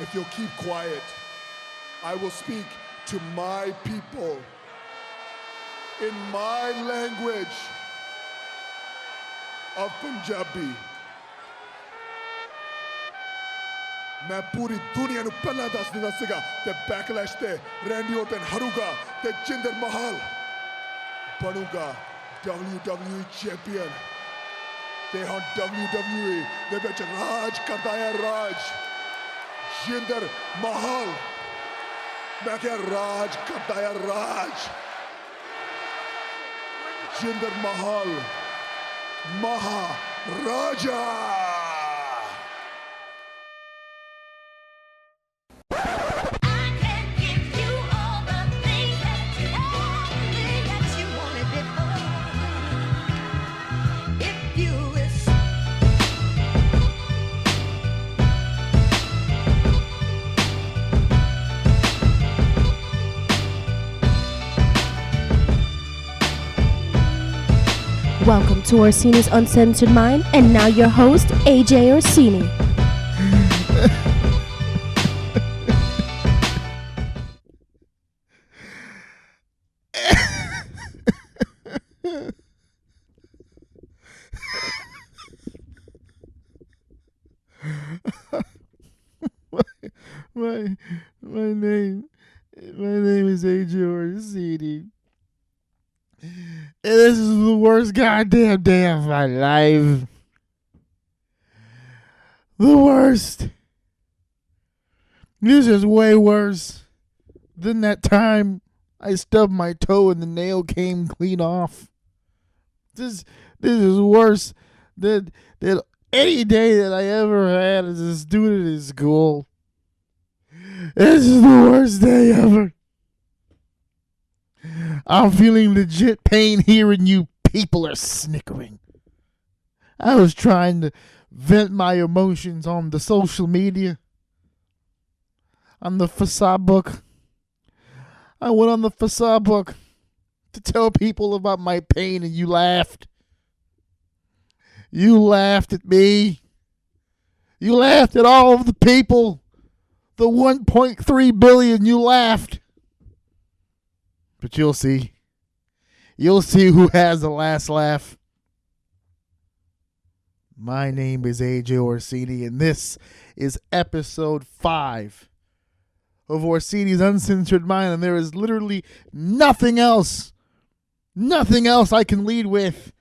if you'll keep quiet, I will speak to my people in my language of Punjabi. मैं पूरी दुनिया ਨੂੰ ਪਹਿਲਾਂ ਦੱਸ ਦਿੰਦਾ ਸੀਗਾ ਤੇ ਬੈਕਲੈਸ਼ ਤੇ ਰੈਂਡੀ ਔਰਟਨ ਹਾਰੂਗਾ ਤੇ ਜਿੰਦਰ ਮਹਾਲ ਬਣੂਗਾ WWE ਚੈਂਪੀਅਨ ਤੇ ਹੁਣ WWE ਦੇ ਵਿੱਚ ਰਾਜ ਕਰਦਾ ਹੈ ਰਾਜ ਜਿੰਦਰ ਮਹਾਲ ਮੈਂ ਕਿਹਾ ਰਾਜ ਕਰਦਾ ਹੈ ਰਾਜ Jinder Mahal Maharaja Welcome to Orsini's Uncensored Mind, and now your host, AJ Orsini. My name is AJ Orsini. And this is the worst goddamn day of my life. The worst. This is way worse than that time I stubbed my toe and the nail came clean off. This is worse than any day that I ever had as a student in school. This is the worst day ever. I'm feeling legit pain hearing you people are snickering. I was trying to vent my emotions on the social media. On the Facebook. I went on the Facebook to tell people about my pain and you laughed. You laughed at me. You laughed at all of the people. The 1.3 billion, you laughed. But you'll see. You'll see who has the last laugh. My name is AJ Orsini, and this is episode 5 of Orsini's Uncensored Mind, and there is literally nothing else I can lead with.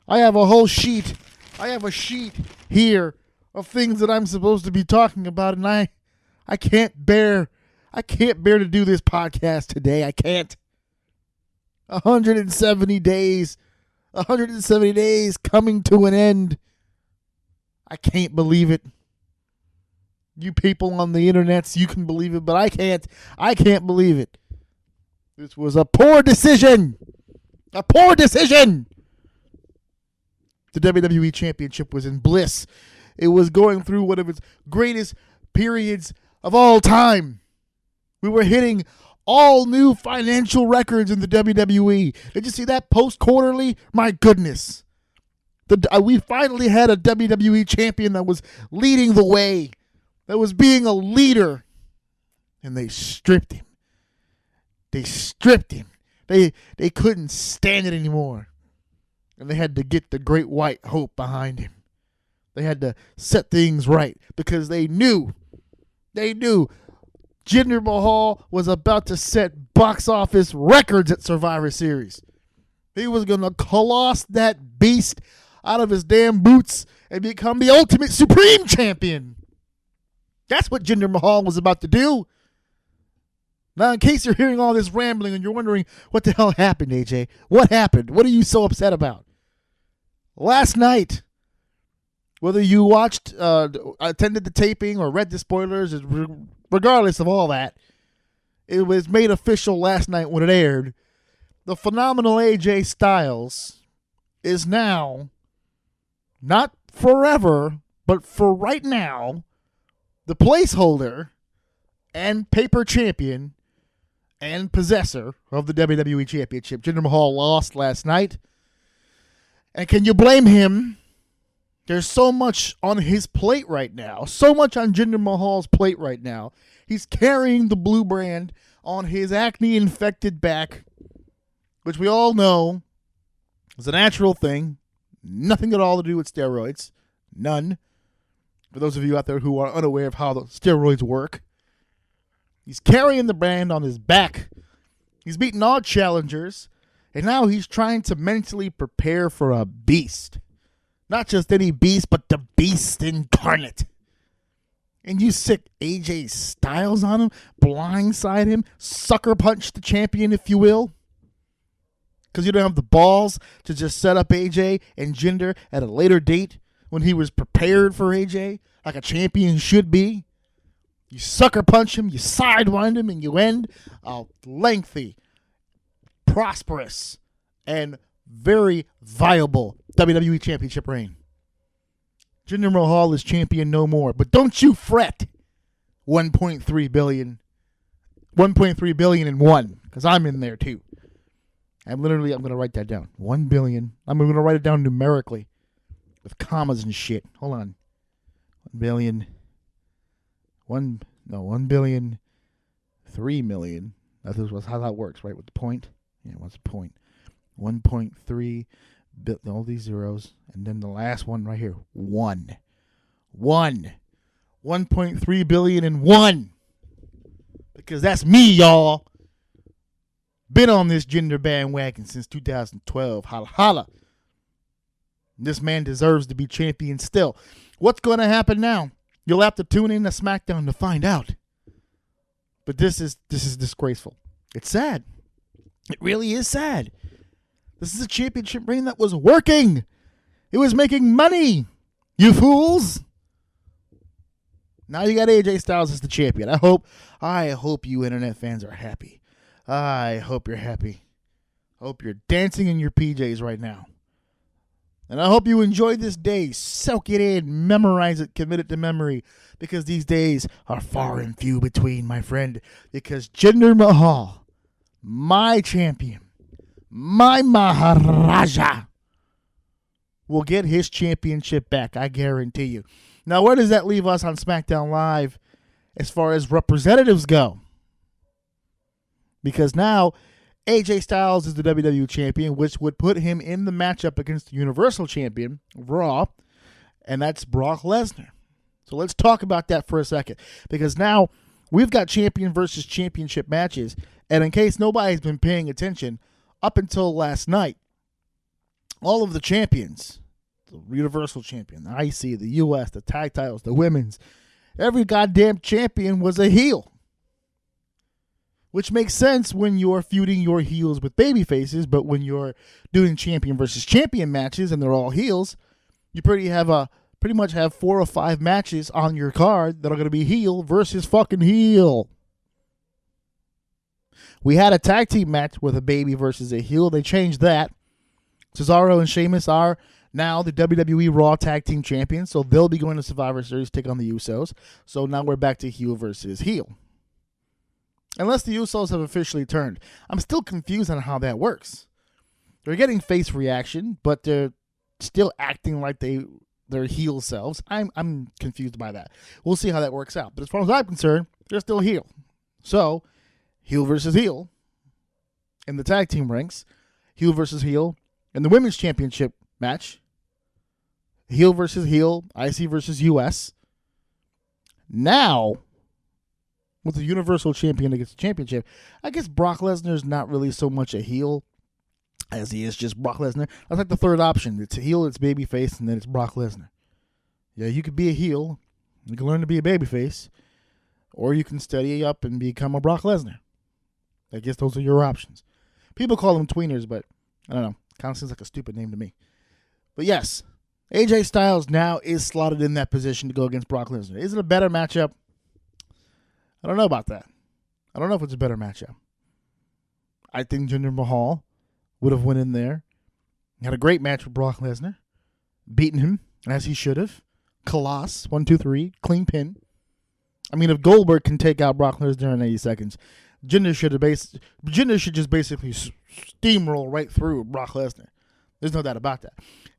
I have a whole sheet. I have a sheet here of things that I'm supposed to be talking about, and I can't bear to do this podcast today. I can't. 170 days coming to an end. I can't believe it. You people on the internets, you can believe it, but I can't believe it. This was a poor decision. A poor decision. The WWE Championship was in bliss. It was going through one of its greatest periods of all time. We were hitting all new financial records in the WWE. Did you see that post-quarterly? My goodness. We finally had a WWE champion that was leading the way, that was being a leader. And they stripped him. They couldn't stand it anymore. And they had to get the Great White Hope behind him. They had to set things right because they knew Jinder Mahal was about to set box office records at Survivor Series. He was going to coloss that beast out of his damn boots and become the ultimate supreme champion. That's what Jinder Mahal was about to do. Now, in case you're hearing all this rambling and you're wondering what the hell happened, AJ, what happened? What are you so upset about? Last night, whether you watched, attended the taping or read the spoilers, regardless of all that, it was made official last night when it aired. The phenomenal AJ Styles is now, not forever, but for right now, the placeholder and paper champion and possessor of the WWE Championship. Jinder Mahal lost last night. And can you blame him? There's so much on his plate right now. So much on Jinder Mahal's plate right now. He's carrying the blue brand on his acne-infected back, which we all know is a natural thing. Nothing at all to do with steroids. None. For those of you out there who are unaware of how the steroids work. He's carrying the brand on his back. He's beaten all challengers. And now he's trying to mentally prepare for a beast. Not just any beast, but the beast incarnate. And you sick AJ Styles on him, blindside him, sucker punch the champion, if you will. Because you don't have the balls to just set up AJ and Jinder at a later date when he was prepared for AJ, like a champion should be. You sucker punch him, you sidewind him, and you end a lengthy, prosperous, and very viable WWE Championship reign. Jinder Mahal is champion no more. But don't you fret, 1.3 billion. 1.3 billion and one, because I'm in there too. I'm going to write that down. 1 billion. I'm going to write it down numerically with commas and shit. Hold on. 1 billion. 1 billion. 3 million. That's how that works, right? With the point. Yeah, what's the point? 1.3 billion. All these zeros. And then the last one right here. 1. 1.3 billion and one. Because that's me, y'all. Been on this Jinder bandwagon since 2012. Holla, holla. This man deserves to be champion still. What's going to happen now? You'll have to tune in to SmackDown to find out. But this is disgraceful. It's sad. It really is sad. This is a championship reign that was working. It was making money. You fools. Now you got AJ Styles as the champion. I hope you internet fans are happy. I hope you're happy. Hope you're dancing in your PJs right now. And I hope you enjoy this day. Soak it in, memorize it, commit it to memory. Because these days are far and few between, my friend. Because Jinder Mahal, my champion, my Maharaja, will get his championship back. I guarantee you. Now, where does that leave us on SmackDown Live as far as representatives go? Because now AJ Styles is the WWE Champion, which would put him in the matchup against the Universal Champion, Raw, and that's Brock Lesnar. So let's talk about that for a second. Because now we've got champion versus championship matches, and in case nobody's been paying attention, up until last night, all of the champions, the Universal Champion, the IC, the US, the tag titles, the women's, every goddamn champion was a heel. Which makes sense when you're feuding your heels with baby faces, but when you're doing champion versus champion matches and they're all heels, you pretty much have 4 or 5 matches on your card that are going to be heel versus fucking heel. We had a tag team match with a baby versus a heel. They changed that. Cesaro and Sheamus are now the WWE Raw Tag Team Champions, so they'll be going to Survivor Series to take on the Usos. So now we're back to heel versus heel. Unless the Usos have officially turned. I'm still confused on how that works. They're getting face reaction, but they're still acting like they're heel selves. I'm confused by that. We'll see how that works out. But as far as I'm concerned, they're still heel. So, heel versus heel in the tag team ranks. Heel versus heel in the women's championship match. Heel versus heel, IC versus US. Now, with the Universal Champion against the championship, I guess Brock Lesnar's not really so much a heel as he is just Brock Lesnar. That's like the third option. It's a heel, it's babyface, and then it's Brock Lesnar. Yeah, you could be a heel. You can learn to be a babyface. Or you can study up and become a Brock Lesnar. I guess those are your options. People call them tweeners, but I don't know. Kind of seems like a stupid name to me. But yes, AJ Styles now is slotted in that position to go against Brock Lesnar. Is it a better matchup? I don't know about that. I don't know if it's a better matchup. I think Jinder Mahal would have went in there, had a great match with Brock Lesnar, beaten him, as he should have. Colossus, 1, 2, 3, clean pin. I mean, if Goldberg can take out Brock Lesnar in 80 seconds, Jinder should just basically steamroll right through Brock Lesnar. There's no doubt about that.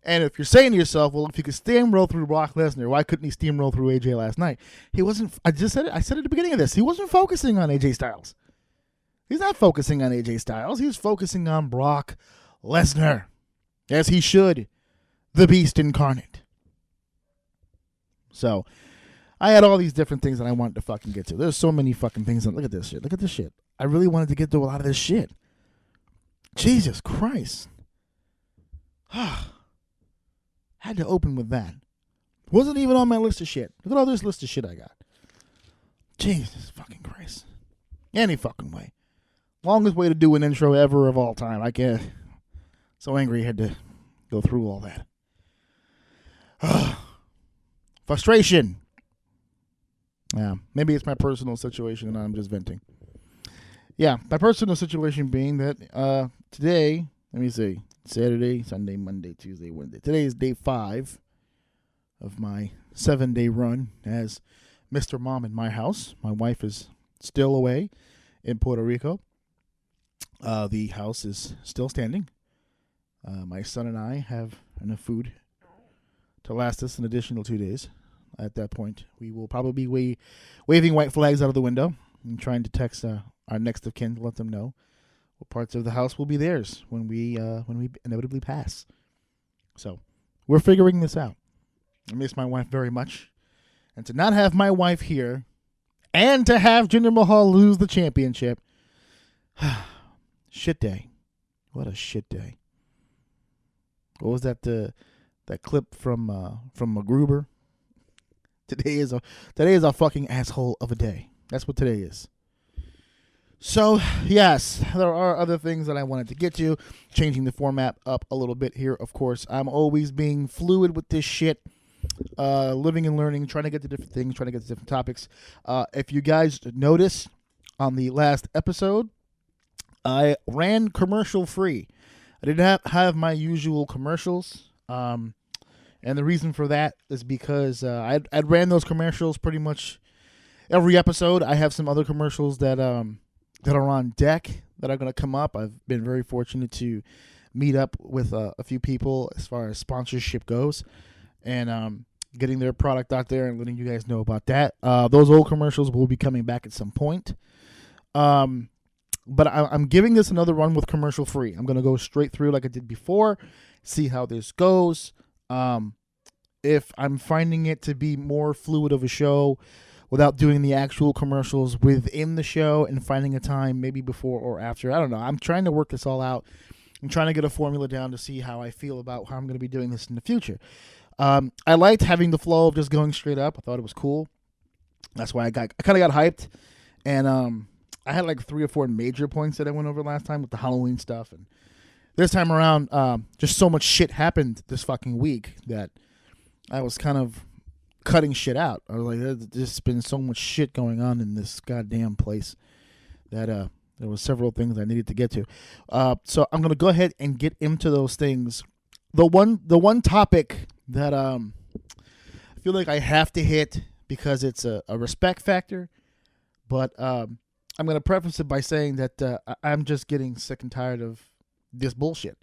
And if you're saying to yourself, well, if you could steamroll through Brock Lesnar, why couldn't he steamroll through AJ last night? He wasn't. I said it at the beginning of this. He wasn't focusing on AJ Styles. He's not focusing on AJ Styles. He's focusing on Brock Lesnar, as he should, the Beast incarnate. So, I had all these different things that I wanted to fucking get to. There's so many fucking things. Look at this shit. Look at this shit. I really wanted to get to a lot of this shit. Jesus Christ. Had to open with that. Wasn't even on my list of shit. Look at all this list of shit I got. Jesus fucking Christ. Any fucking way. Longest way to do an intro ever of all time. I can't. So angry I had to go through all that. Frustration. Yeah, maybe it's my personal situation and I'm just venting. Yeah, my personal situation being that today, let me see, Saturday, Sunday, Monday, Tuesday, Wednesday. Today is day 5 of my 7-day run as Mr. Mom in my house. My wife is still away in Puerto Rico. The house is still standing. My son and I have enough food to last us an additional 2 days. At that point, we will probably be waving white flags out of the window and trying to text our next of kin to let them know what parts of the house will be theirs when we inevitably pass. So we're figuring this out. I miss my wife very much, and to not have my wife here, and to have Jinder Mahal lose the championship, shit day. What a shit day. What was that? That clip from MacGruber? Today is a fucking asshole of a day. That's what today is. So, yes, there are other things that I wanted to get to. Changing the format up a little bit here, of course. I'm always being fluid with this shit. Living and learning, trying to get to different things, trying to get to different topics. If you guys notice, on the last episode, I ran commercial free. I didn't have my usual commercials. And the reason for that is because I'd ran those commercials pretty much every episode. I have some other commercials that are on deck that are going to come up. I've been very fortunate to meet up with a few people as far as sponsorship goes, and getting their product out there and letting you guys know about that. Those old commercials will be coming back at some point. But I'm giving this another run with commercial free. I'm going to go straight through like I did before, see how this goes. If I'm finding it to be more fluid of a show without doing the actual commercials within the show and finding a time maybe before or after, I don't know. I'm trying to work this all out. I'm trying to get a formula down to see how I feel about how I'm going to be doing this in the future. I liked having the flow of just going straight up. I thought it was cool. That's why I kind of got hyped. And I had like 3 or 4 major points that I went over last time with the Halloween stuff. And this time around, just so much shit happened this fucking week that I was kind of cutting shit out. I was like, there's just been so much shit going on in this goddamn place that there was several things I needed to get to. So I'm gonna go ahead and get into those things. The one topic that I feel like I have to hit because it's a respect factor, but I'm gonna preface it by saying that I'm just getting sick and tired of this bullshit.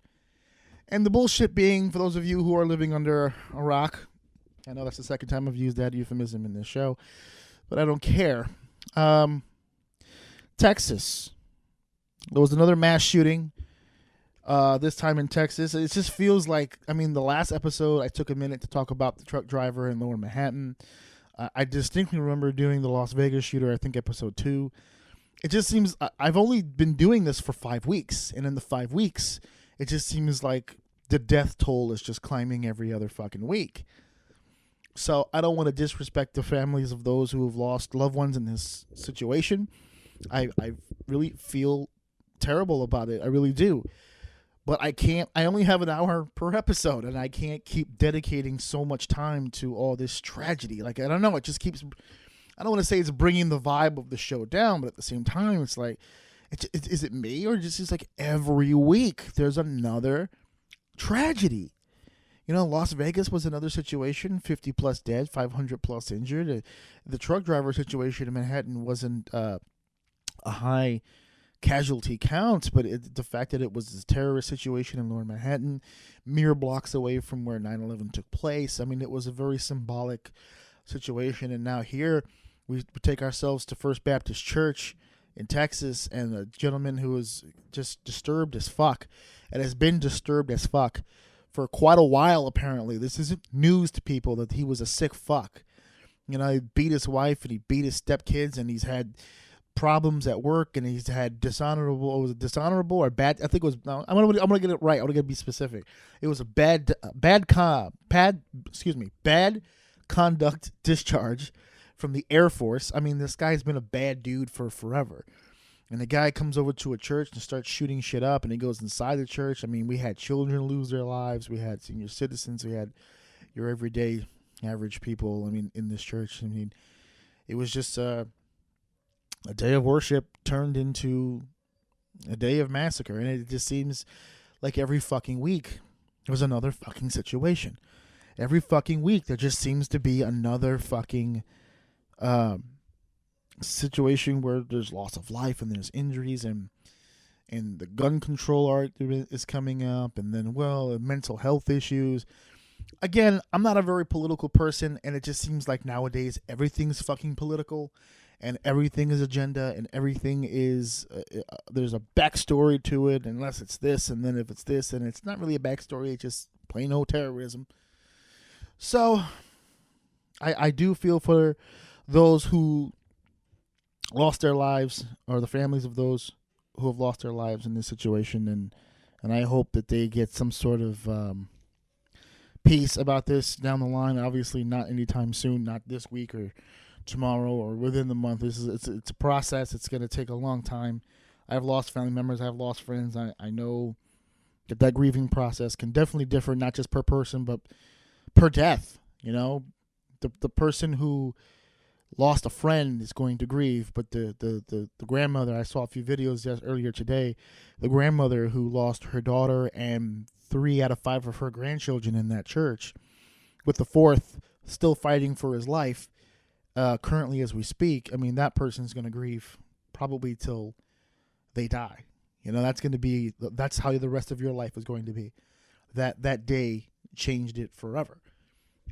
And the bullshit being, for those of you who are living under a rock, I know that's the second time I've used that euphemism in this show, but I don't care. Texas. There was another mass shooting, this time in Texas. It just feels like, I mean, the last episode, I took a minute to talk about the truck driver in Lower Manhattan. I distinctly remember doing the Las Vegas shooter, I think episode 2. It just seems, I've only been doing this for 5 weeks, and in the 5 weeks, it just seems like the death toll is just climbing every other fucking week. So I don't want to disrespect the families of those who have lost loved ones in this situation. I really feel terrible about it. I really do. But I only have an hour per episode, and I can't keep dedicating so much time to all this tragedy. Like, I don't know, it just keeps, I don't want to say it's bringing the vibe of the show down, but at the same time, it's like, is it me, or just it's like every week there's another tragedy? You know, Las Vegas was another situation, 50 plus dead, 500 plus injured. The truck driver situation in Manhattan wasn't a high casualty count, but the fact that it was a terrorist situation in Lower Manhattan, mere blocks away from where 9/11 took place. I mean, it was a very symbolic situation. And now here we take ourselves to First Baptist Church in Texas, and a gentleman who is just disturbed as fuck and has been disturbed as fuck for quite a while. Apparently, this isn't news to people that he was a sick fuck. You know, he beat his wife and he beat his stepkids, and he's had problems at work, and he's had dishonorable or bad. I think it was. No, I'm gonna get it right. I'm gonna be specific. It was a bad conduct discharge from the Air Force. I mean, this guy's been a bad dude for forever. And the guy comes over to a church and starts shooting shit up, and he goes inside the church. I mean, we had children lose their lives. We had senior citizens. We had your everyday average people, I mean, in this church. I mean, it was just a day of worship turned into a day of massacre. And it just seems like every fucking week there's another fucking situation. Every fucking week there just seems to be another fucking situation where there's loss of life and there's injuries, and the gun control argument is coming up, and then, mental health issues. Again, I'm not a very political person, and it just seems like nowadays everything's fucking political, and everything is agenda, and everything is there's a backstory to it, unless it's this, and then if it's this, and it's not really a backstory, it's just plain old terrorism. So I do feel for those who lost their lives, or the families of those who have lost their lives in this situation, and I hope that they get some sort of peace about this down the line. Obviously not anytime soon, not this week or tomorrow or within the month. It's a process. It's going to take a long time. I've lost family members. I've lost friends. I know that grieving process can definitely differ, not just per person, but per death. You know, the person who lost a friend is going to grieve, but the grandmother, I saw a few videos earlier today, the grandmother who lost her daughter and 3 out of 5 of her grandchildren in that church, with the 4th still fighting for his life currently as we speak. I mean, that person's going to grieve probably till they die. You know, that's how the rest of your life is going to be. That day changed it forever.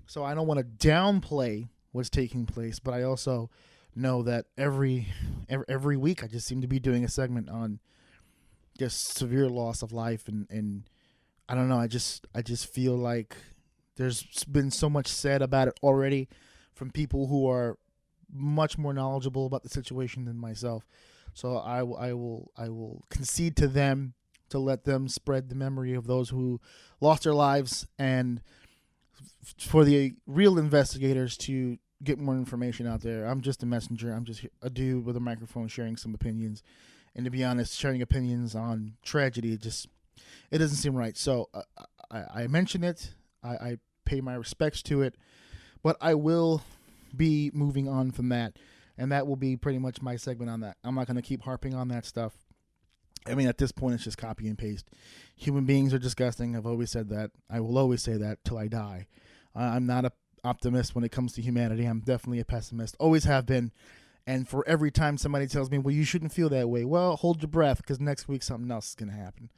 So I don't want to downplay what's taking place, but I also know that every week I just seem to be doing a segment on just severe loss of life, and I don't know, I just feel like there's been so much said about it already from people who are much more knowledgeable about the situation than myself. So I will concede to them to let them spread the memory of those who lost their lives, and for the real investigators to get more information out there. I'm just a messenger. I'm just a dude with a microphone sharing some opinions. And to be honest, sharing opinions on tragedy, it doesn't seem right. So I mention it. I pay my respects to it. But I will be moving on from that. And that will be pretty much my segment on that. I'm not going to keep harping on that stuff. I mean, at this point, it's just copy and paste. Human beings are disgusting. I've always said that. I will always say that till I die. I'm not a optimist when it comes to humanity. I'm definitely a pessimist. Always have been. And for every time somebody tells me, well, you shouldn't feel that way, well, hold your breath, because next week something else is going to happen.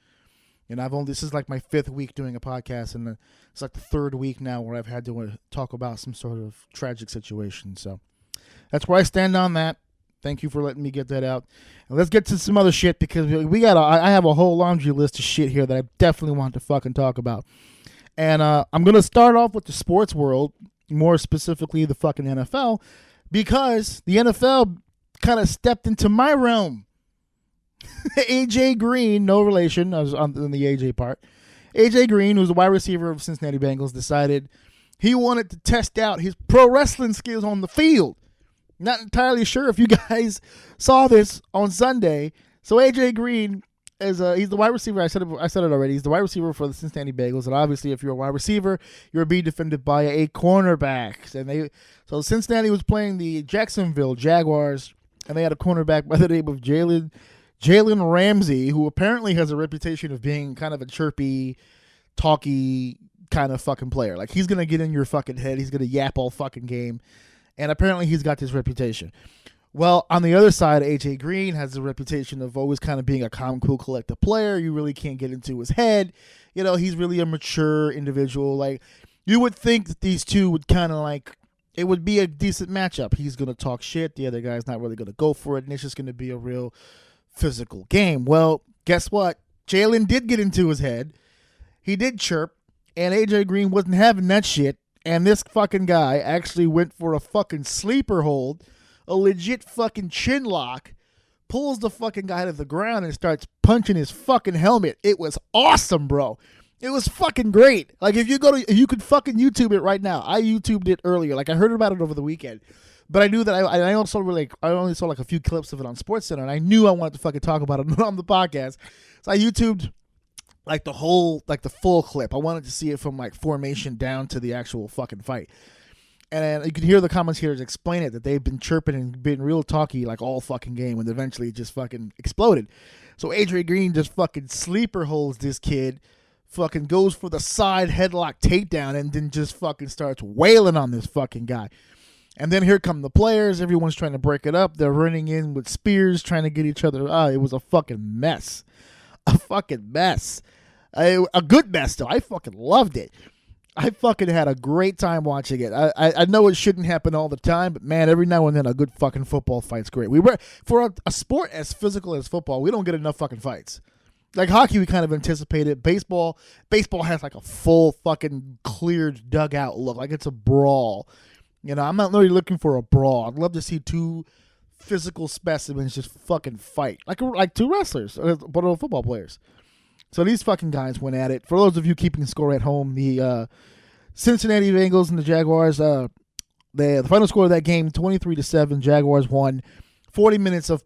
And this is like my 5th week doing a podcast, and it's like the 3rd week now where I've had to talk about some sort of tragic situation. So that's where I stand on that. Thank you for letting me get that out. And let's get to some other shit, because I have a whole laundry list of shit here that I definitely want to fucking talk about. And I'm going to start off with the sports world, more specifically the fucking NFL, because the NFL kind of stepped into my realm. AJ Green, no relation, I was on the AJ part. AJ Green, who's the wide receiver of Cincinnati Bengals, decided he wanted to test out his pro wrestling skills on the field. Not entirely sure if you guys saw this on Sunday. So AJ Green he's the wide receiver. I said it already. He's the wide receiver for the Cincinnati Bengals, and obviously, if you're a wide receiver, you're being defended by a cornerback. So Cincinnati was playing the Jacksonville Jaguars, and they had a cornerback by the name of Jalen Ramsey, who apparently has a reputation of being kind of a chirpy, talky kind of fucking player. Like, he's gonna get in your fucking head. He's gonna yap all fucking game, and apparently, he's got this reputation. Well, on the other side, AJ Green has a reputation of always kind of being a calm, cool, collected player. You really can't get into his head. You know, he's really a mature individual. Like, you would think that these two would kind of like, it would be a decent matchup. He's going to talk shit. The other guy's not really going to go for it. And it's just going to be a real physical game. Well, guess what? Jalen did get into his head. He did chirp. And AJ Green wasn't having that shit. And this fucking guy actually went for a fucking sleeper hold, a legit fucking chin lock, pulls the fucking guy to the ground and starts punching his fucking helmet. It was awesome, bro. It was fucking great. Like, if you could fucking YouTube it right now. I YouTubed it earlier. Like, I heard about it over the weekend. But I knew that I only saw like a few clips of it on SportsCenter, and I knew I wanted to fucking talk about it on the podcast. So I YouTubed like the full clip. I wanted to see it from like formation down to the actual fucking fight. And you could hear the commentators explain it, that they've been chirping and been real talky like all fucking game, and eventually it just fucking exploded. So Adrian Green just fucking sleeper holds this kid, fucking goes for the side headlock takedown, and then just fucking starts wailing on this fucking guy. And then here come the players. Everyone's trying to break it up. They're running in with spears, trying to get each other. It was a fucking mess. A fucking mess. A good mess, though. I fucking loved it. I fucking had a great time watching it. I know it shouldn't happen all the time, but man, every now and then a good fucking football fight's great. For a sport as physical as football, we don't get enough fucking fights. Like hockey, we kind of anticipated. Baseball has like a full fucking cleared dugout look, like it's a brawl. You know, I'm not really looking for a brawl. I'd love to see two physical specimens just fucking fight, like two wrestlers, but football players. So these fucking guys went at it. For those of you keeping score at home, the Cincinnati Bengals and the Jaguars, the final score of that game, 23-7. Jaguars won. 40 minutes of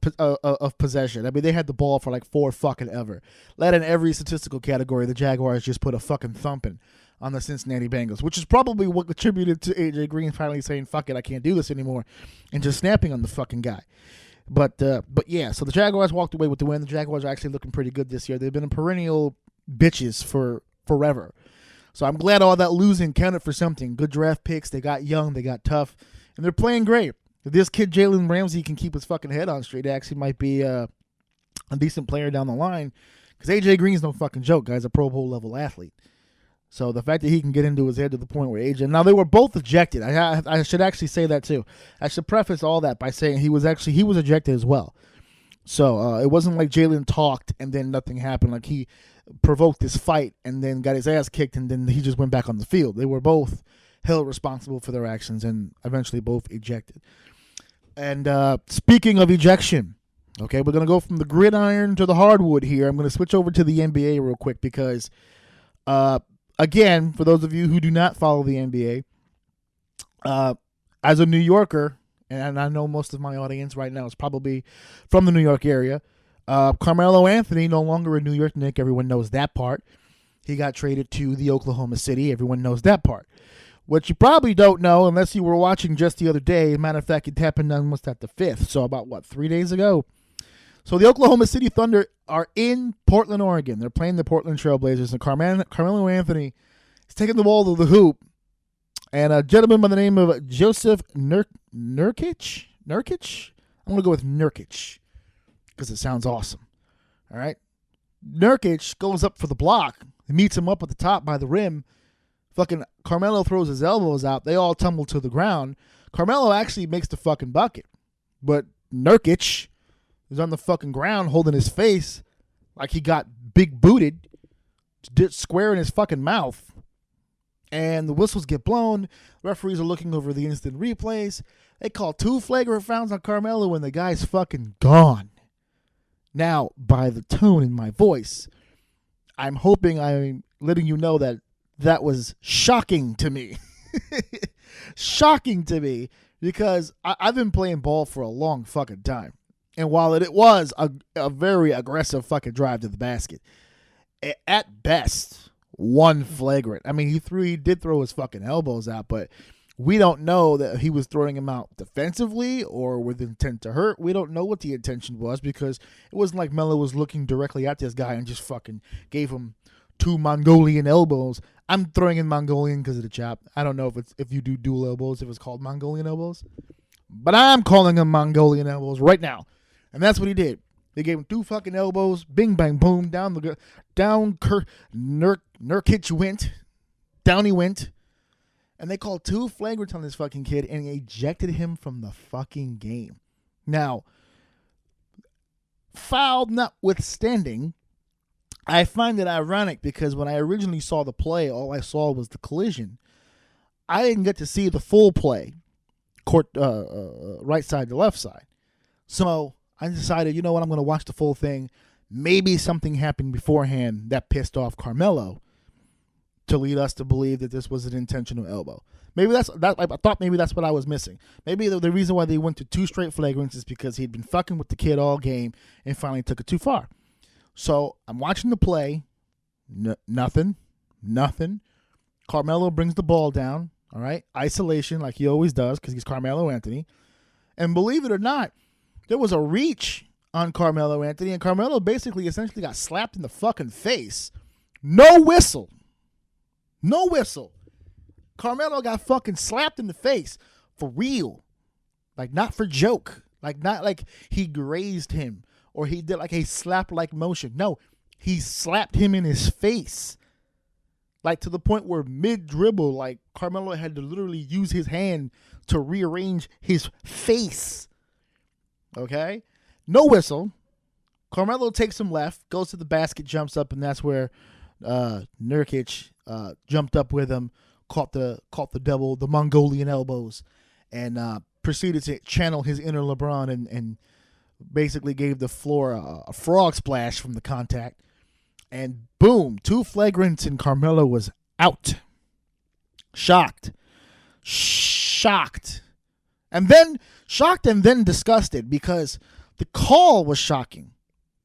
possession. I mean, they had the ball for like four fucking ever. Led in every statistical category. The Jaguars just put a fucking thumping on the Cincinnati Bengals, which is probably what contributed to AJ Green finally saying, fuck it, I can't do this anymore, and just snapping on the fucking guy. But yeah, so the Jaguars walked away with the win. The Jaguars are actually looking pretty good this year. They've been perennial bitches for forever. So I'm glad all that losing counted for something. Good draft picks. They got young. They got tough. And they're playing great. If this kid, Jalen Ramsey, can keep his fucking head on straight, it actually might be a decent player down the line. Because AJ Green's no fucking joke, guys. A Pro Bowl level athlete. So the fact that he can get into his head to the point where AJ... Now, they were both ejected. I should actually say that, too. I should preface all that by saying he was ejected as well. So it wasn't like Jalen talked and then nothing happened. Like he provoked this fight and then got his ass kicked and then he just went back on the field. They were both held responsible for their actions and eventually both ejected. And speaking of ejection, okay, we're going to go from the gridiron to the hardwood here. I'm going to switch over to the NBA real quick because... again, for those of you who do not follow the NBA, as a New Yorker, and I know most of my audience right now is probably from the New York area, Carmelo Anthony, no longer a New York Knick. Everyone knows that part. He got traded to the Oklahoma City. Everyone knows that part. What you probably don't know, unless you were watching just the other day, matter of fact, it happened almost at the 5th, so about, 3 days ago? So the Oklahoma City Thunder are in Portland, Oregon. They're playing the Portland Trailblazers, and Carmelo Anthony is taking the ball to the hoop. And a gentleman by the name of Joseph Nurkic? I'm going to go with Nurkic because it sounds awesome. All right? Nurkic goes up for the block. He meets him up at the top by the rim. Fucking Carmelo throws his elbows out. They all tumble to the ground. Carmelo actually makes the fucking bucket. But Nurkic is on the fucking ground holding his face like he got big booted, square in his fucking mouth. And the whistles get blown. Referees are looking over the instant replays. They call 2 flagrant fouls on Carmelo and the guy's fucking gone. Now, by the tone in my voice, I'm hoping I'm letting you know that that was shocking to me. Shocking to me because I've been playing ball for a long fucking time. And while it was a very aggressive fucking drive to the basket, at best, 1 flagrant. I mean, he did throw his fucking elbows out, but we don't know that he was throwing them out defensively or with intent to hurt. We don't know what the intention was because it wasn't like Melo was looking directly at this guy and just fucking gave him 2 Mongolian elbows. I'm throwing in Mongolian because of the chop. I don't know if you do dual elbows, if it's called Mongolian elbows. but I'm calling them Mongolian elbows right now. And that's what he did. They gave him 2 fucking elbows, bing, bang, boom, down Nurkic went, down he went. And they called 2 flagrants on this fucking kid and ejected him from the fucking game. Now, foul notwithstanding, I find it ironic because when I originally saw the play, all I saw was the collision. I didn't get to see the full play, court right side to left side. So I decided, you know what, I'm going to watch the full thing. Maybe something happened beforehand that pissed off Carmelo to lead us to believe that this was an intentional elbow. Maybe that's that. I thought maybe that's what I was missing. Maybe the reason why they went to 2 straight flagrants is because he'd been fucking with the kid all game and finally took it too far. So I'm watching the play. Nothing. Carmelo brings the ball down. All right, isolation like he always does because he's Carmelo Anthony. And believe it or not, there was a reach on Carmelo Anthony, and Carmelo basically essentially got slapped in the fucking face. No whistle. Carmelo got fucking slapped in the face for real. Like, not for joke. Like, not like he grazed him or he did like a slap-like motion. No, he slapped him in his face. Like, to the point where mid-dribble, like, Carmelo had to literally use his hand to rearrange his face. Okay? No whistle. Carmelo takes him left, goes to the basket, jumps up, and that's where Nurkic jumped up with him, caught the double, the Mongolian elbows, and proceeded to channel his inner LeBron and basically gave the floor a frog splash from the contact. And boom, 2 flagrants and Carmelo was out. Shocked. And then disgusted because the call was shocking.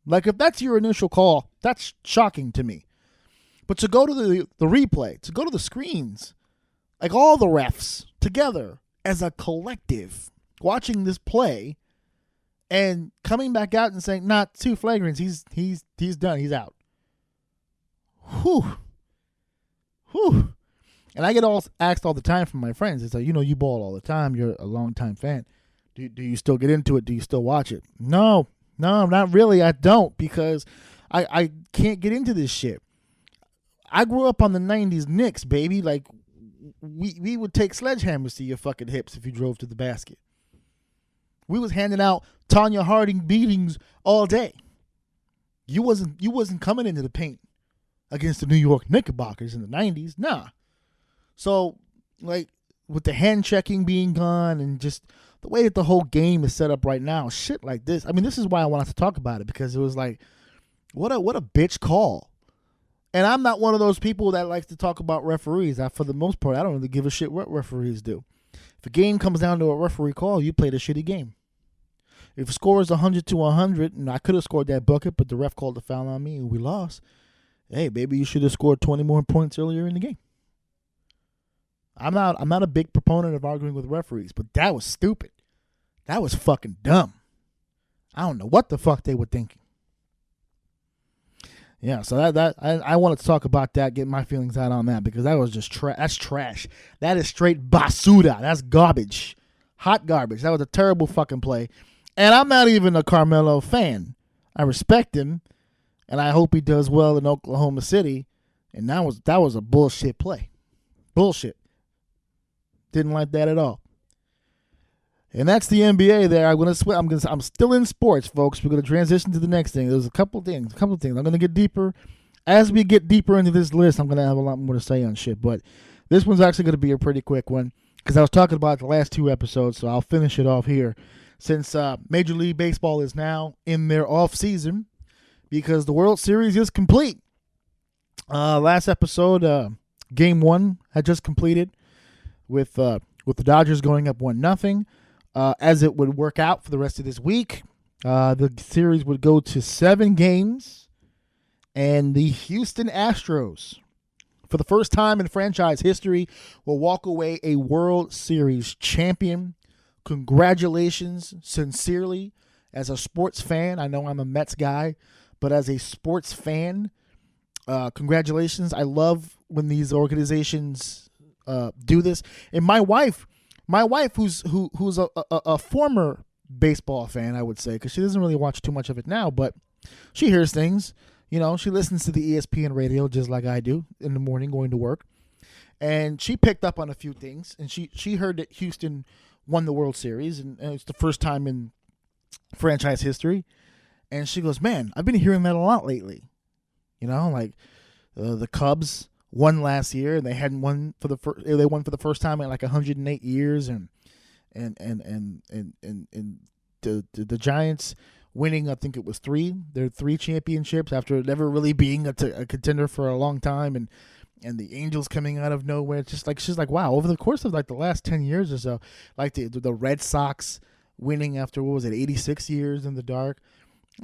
Like, if that's your initial call, that's shocking to me. But to go to the replay, to go to the screens, like all the refs together as a collective watching this play and coming back out and saying, not 2 flagrants, he's done, he's out. Whew. And I get asked all the time from my friends. It's like, you ball all the time. You're a longtime fan. Do you still get into it? Do you still watch it? No, not really. I don't, because I can't get into this shit. I grew up on the 90s Knicks, baby. Like, we would take sledgehammers to your fucking hips if you drove to the basket. We was handing out Tanya Harding beatings all day. You wasn't coming into the paint against the New York Knickerbockers in the 90s. Nah. So, like, with the hand checking being gone and just the way that the whole game is set up right now, shit like this. I mean, this is why I wanted to talk about it, because it was like, what a bitch call. And I'm not one of those people that likes to talk about referees. For the most part, I don't really give a shit what referees do. If a game comes down to a referee call, you played a shitty game. If a score is 100-100, and I could have scored that bucket, but the ref called a foul on me and we lost, hey, maybe you should have scored 20 more points earlier in the game. I'm not a big proponent of arguing with referees, but that was stupid. That was fucking dumb. I don't know what the fuck they were thinking. Yeah, so I wanted to talk about that, get my feelings out on that, because that was just that's trash. That is straight basura. That's garbage. Hot garbage. That was a terrible fucking play. And I'm not even a Carmelo fan. I respect him, and I hope he does well in Oklahoma City. And that was a bullshit play. Bullshit. Didn't like that at all. And that's the NBA there. I'm still in sports, folks. We're gonna transition to the next thing. There's a couple things. I'm gonna get deeper. As we get deeper into this list, I'm gonna have a lot more to say on shit. But this one's actually gonna be a pretty quick one, because I was talking about the last 2 episodes, so I'll finish it off here. Since Major League Baseball is now in their off season, because the World Series is complete. Last episode, Game 1 had just completed with the Dodgers going up 1-0. As it would work out for the rest of this week, the series would go to 7 games, and the Houston Astros, for the first time in franchise history, will walk away a World Series champion. Congratulations, sincerely, as a sports fan. I know I'm a Mets guy, but as a sports fan, congratulations. I love when these organizations do this. And my wife my wife, who's a former baseball fan, I would say, because she doesn't really watch too much of it now, but she hears things. You know, she listens to the ESPN radio just like I do in the morning going to work. And she picked up on a few things, and she heard that Houston won the World Series, and it's the first time in franchise history. And she goes, man, I've been hearing that a lot lately. You know, like the Cubs won last year, and they hadn't won for they won for the first time in like 108 years, and the Giants winning, I think it was their three championships after never really being a contender for a long time, and the Angels coming out of nowhere. It's just like, she's like, wow, over the course of like the last 10 years or so, like the Red Sox winning after, 86 years in the dark.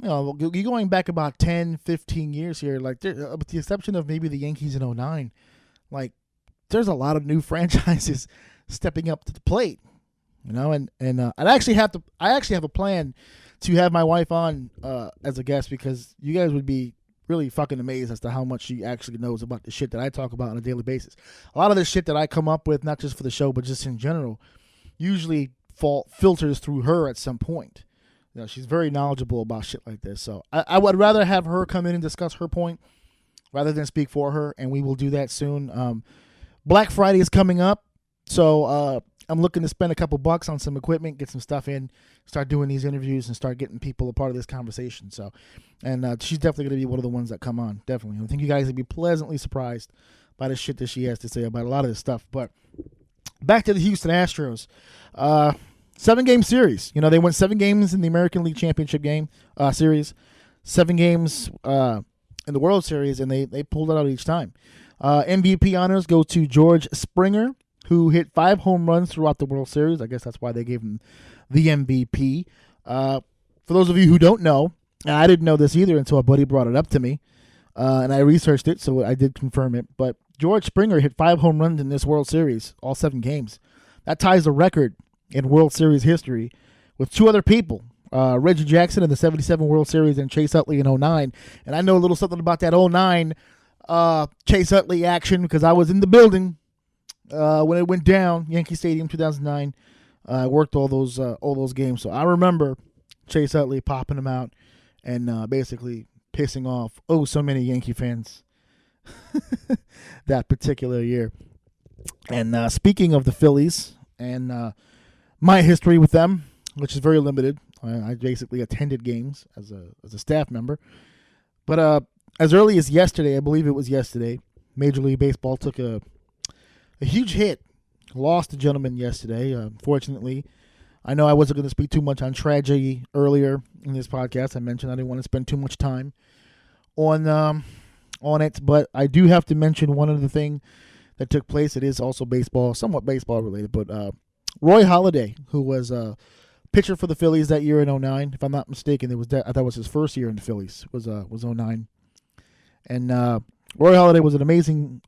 You know, you're going back about 10, 15 years here, like with the exception of maybe the Yankees in 2009, like there's a lot of new franchises stepping up to the plate, you know, and I actually have a plan to have my wife on as a guest, because you guys would be really fucking amazed as to how much she actually knows about the shit that I talk about on a daily basis. A lot of the shit that I come up with, not just for the show, but just in general, usually filters through her at some point. You know, she's very knowledgeable about shit like this. So I would rather have her come in and discuss her point rather than speak for her, and we will do that soon. Black Friday is coming up, so I'm looking to spend a couple bucks on some equipment, get some stuff in, start doing these interviews, and start getting people a part of this conversation. So, and she's definitely going to be one of the ones that come on, definitely. I think you guys will be pleasantly surprised by the shit that she has to say about a lot of this stuff. But back to the Houston Astros. 7-game series. You know, they won 7 games in the American League Championship game series, 7 games in the World Series, and they pulled it out each time. MVP honors go to George Springer, who hit 5 home runs throughout the World Series. I guess that's why they gave him the MVP. For those of you who don't know, and I didn't know this either until a buddy brought it up to me, and I researched it, so I did confirm it. But George Springer hit 5 home runs in this World Series, all 7 games. That ties the record in World Series history with 2 other people, Reggie Jackson in the 77 World Series and Chase Utley in 2009. And I know a little something about that 2009 Chase Utley action because I was in the building when it went down, Yankee Stadium 2009. I worked all those games, so I remember Chase Utley popping him out and basically pissing off so many Yankee fans that particular year. And speaking of the Phillies and my history with them, which is very limited, I basically attended games as a staff member. But as early as yesterday, I believe it was yesterday, Major League Baseball took a huge hit. Lost a gentleman yesterday. Unfortunately, I know I wasn't going to speak too much on tragedy earlier in this podcast. I mentioned I didn't want to spend too much time on it, but I do have to mention one other thing that took place. It is also baseball, somewhat baseball related, but Roy Halladay, who was a pitcher for the Phillies that year in 2009, if I'm not mistaken, I thought it was his first year in the Phillies, was 2009. And Roy Halladay was an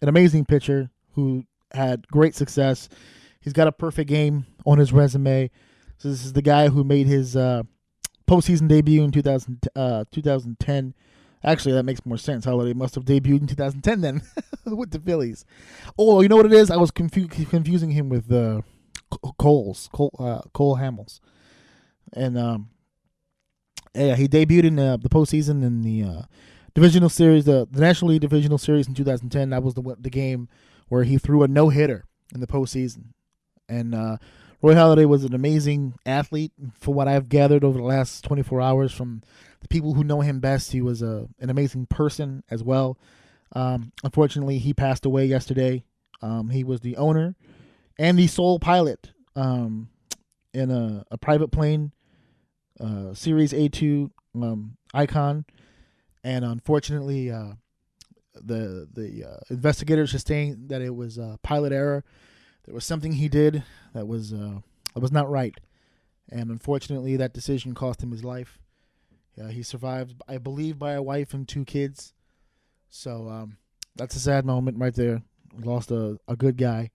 amazing pitcher who had great success. He's got a perfect game on his resume. So this is the guy who made his postseason debut in 2010. Actually, that makes more sense. Halladay must have debuted in 2010 then with the Phillies. Oh, you know what it is? I was confusing him with Cole Hamels. And he debuted in the postseason in the divisional series, the National League Divisional Series in 2010. That was the game where he threw a no-hitter in the postseason. And Roy Halladay was an amazing athlete. From what I've gathered over the last 24 hours from the people who know him best, he was an amazing person as well. Unfortunately, he passed away yesterday. He was the owner and the sole pilot in a private plane, Series A2 Icon. And unfortunately, the investigators are saying that it was a pilot error. There was something he did that was not right, and unfortunately, that decision cost him his life. He survived, I believe, by a wife and 2 kids. So that's a sad moment right there. We lost a good guy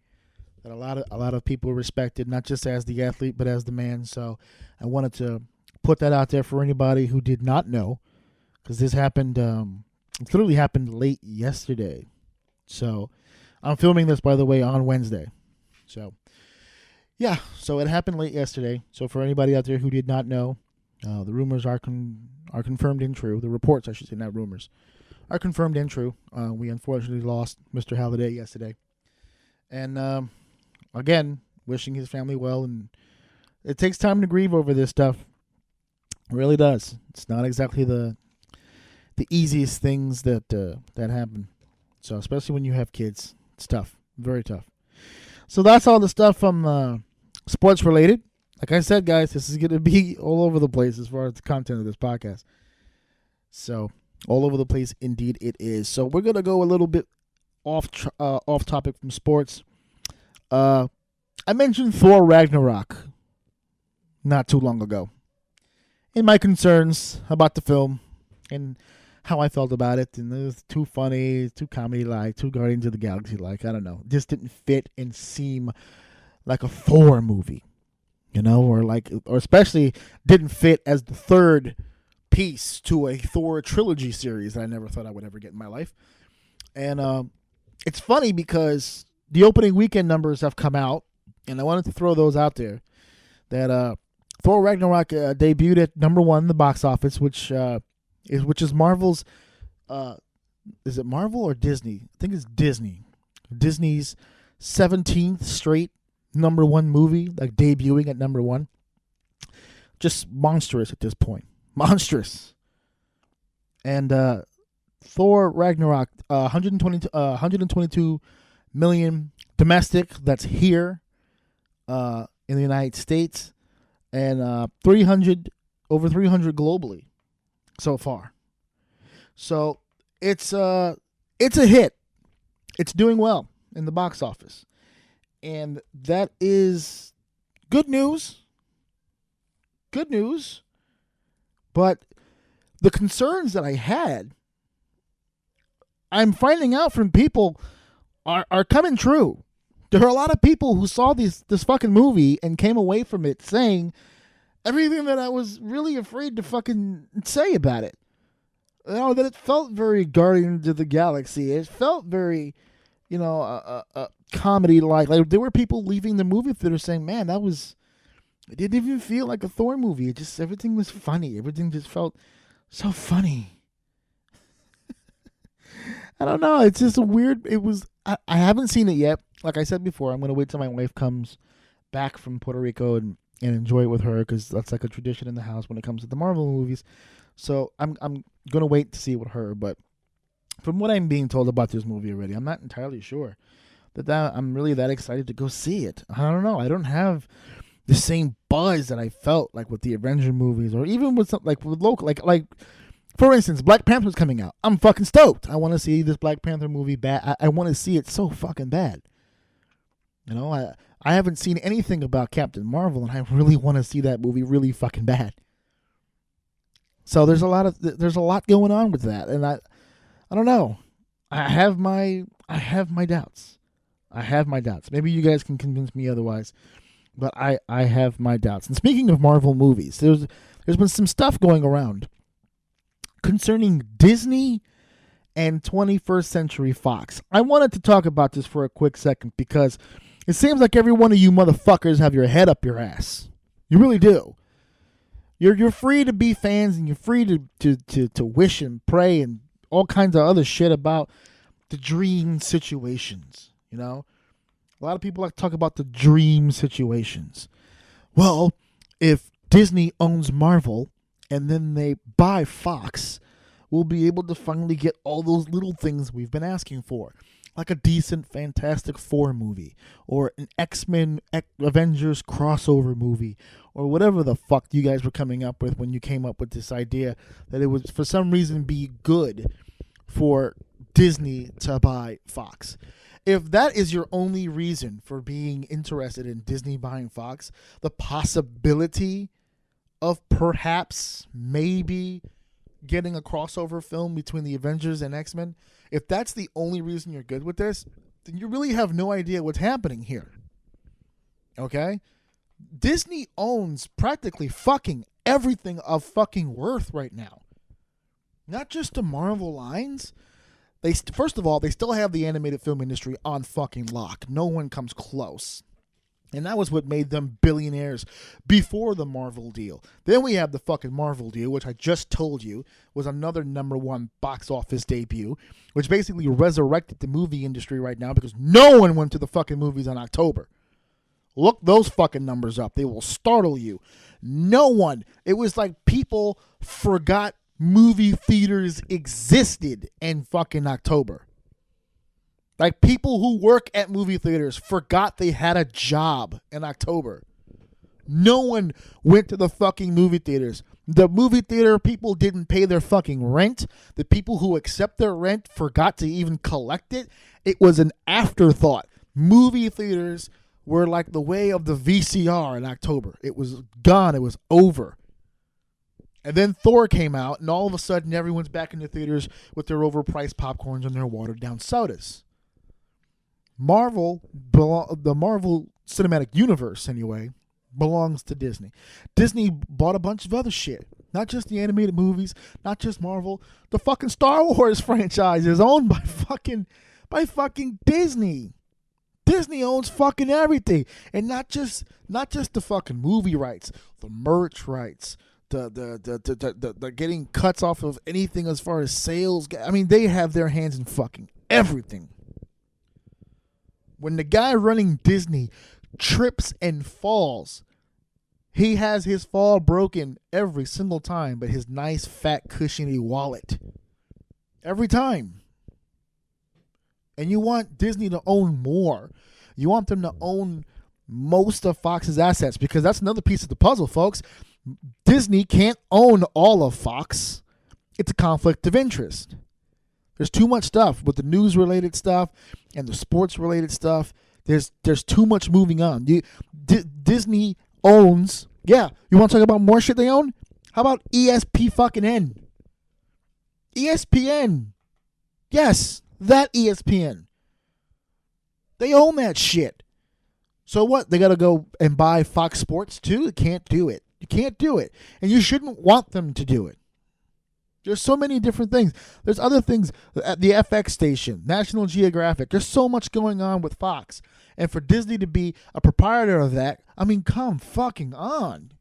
that a lot of people respected, not just as the athlete but as the man. So I wanted to put that out there for anybody who did not know, because this happened. It literally happened late yesterday. So I'm filming this, by the way, on Wednesday. So Yeah, so it happened late yesterday. So for anybody out there who did not know, the rumors are confirmed and true. The reports, I should say, not rumors, are confirmed and true. We unfortunately lost Mr. Halladay yesterday. And again, wishing his family well. And it takes time to grieve over this stuff. It really does. It's not exactly the easiest things that happen. So especially when you have kids, it's tough, very tough. So that's all the stuff from sports related. Like I said, guys, this is going to be all over the place as far as the content of this podcast. So all over the place, indeed, it is. So we're going to go a little bit off topic from sports. I mentioned Thor Ragnarok not too long ago, and my concerns about the film and how I felt about it, and it was too funny, too comedy-like, too Guardians of the Galaxy-like. I don't know. Just didn't fit and seem like a Thor movie, or especially didn't fit as the third piece to a Thor trilogy series that I never thought I would ever get in my life. And it's funny because the opening weekend numbers have come out, and I wanted to throw those out there. That Thor Ragnarok debuted at number 1 in the box office, which is Marvel's. Is it Marvel or Disney? I think it's Disney. Disney's 17th straight number 1 movie, like debuting at number 1. Just monstrous at this point. Monstrous. And Thor Ragnarok, 122 million domestic. That's here in the United States, and over 300 globally so far. So it's a hit. It's doing well in the box office, and that is good news. Good news. But the concerns that I had, I'm finding out from people are coming true. There are a lot of people who saw this fucking movie and came away from it saying everything that I was really afraid to fucking say about it. That it felt very Guardians of the Galaxy. It felt very, comedy-like. Like, there were people leaving the movie theater saying, man, it didn't even feel like a Thor movie. Everything was funny. Everything just felt so funny. I don't know. It's just I haven't seen it yet. Like I said before, I'm going to wait till my wife comes back from Puerto Rico and enjoy it with her, because that's like a tradition in the house when it comes to the Marvel movies. So I'm going to wait to see it with her. But from what I'm being told about this movie already, I'm not entirely sure that I'm really that excited to go see it. I don't know. I don't have the same buzz that I felt like with the Avenger movies, or even with something like with local, like for instance, Black Panther's coming out. I'm fucking stoked. I want to see this Black Panther movie bad. I want to see it so fucking bad. I haven't seen anything about Captain Marvel, and I really want to see that movie really fucking bad. So there's a lot going on with that, and I don't know. I have my doubts. Maybe you guys can convince me otherwise, but I have my doubts. And speaking of Marvel movies, there's been some stuff going around concerning Disney and 21st Century Fox. I wanted to talk about this for a quick second because it seems like every one of you motherfuckers have your head up your ass. You really do. You're free to be fans, and you're free to wish and pray and all kinds of other shit about the dream situations. A lot of people like to talk about the dream situations. Well, if Disney owns Marvel and then they buy Fox, we'll be able to finally get all those little things we've been asking for. Like a decent Fantastic Four movie, or an X-Men Avengers crossover movie, or whatever the fuck you guys were coming up with when you came up with this idea that it would for some reason be good for Disney to buy Fox. If that is your only reason for being interested in Disney buying Fox, the possibility of perhaps maybe getting a crossover film between the Avengers and X-Men, if that's the only reason you're good with this, then you really have no idea what's happening here. Okay? Disney owns practically fucking everything of fucking worth right now. Not just the Marvel lines. First of all, they still have the animated film industry on fucking lock. No one comes close. And that was what made them billionaires before the Marvel deal. Then we have the fucking Marvel deal, which I just told you was another #1 box office debut, which basically resurrected the movie industry right now because no one went to the fucking movies in October. Look those fucking numbers up. They will startle you. No one. It was like people forgot movie theaters existed in fucking October. Like people who work at movie theaters forgot they had a job in October. No one went to the fucking movie theaters. The movie theater people didn't pay their fucking rent. The people who accept their rent forgot to even collect it. It was an afterthought. Movie theaters were like the way of the VCR in October. It was gone. It was over. And then Thor came out, and all of a sudden everyone's back in the theaters with their overpriced popcorns and their watered-down sodas. The Marvel Cinematic Universe, anyway, belongs to Disney. Disney bought a bunch of other shit. Not just the animated movies, not just Marvel. The fucking Star Wars franchise is owned by fucking Disney. Disney owns fucking everything. And not just the fucking movie rights, the merch rights, the getting cuts off of anything as far as sales. I mean, they have their hands in fucking everything. When the guy running Disney trips and falls, he has his fall broken every single time, but his nice, fat, cushiony wallet. Every time. And you want Disney to own more. You want them to own most of Fox's assets, because that's another piece of the puzzle, folks. Disney can't own all of Fox. It's a conflict of interest. There's too much stuff with the news-related stuff and the sports-related stuff. There's too much moving on. Disney owns. Yeah, you want to talk about more shit they own? How about ESPN? ESPN. Yes, that ESPN. They own that shit. So what? They got to go and buy Fox Sports too? You can't do it. You can't do it. And you shouldn't want them to do it. There's so many different things. There's other things at the FX station, National Geographic. There's so much going on with Fox. And for Disney to be a proprietor of that, I mean, come fucking on.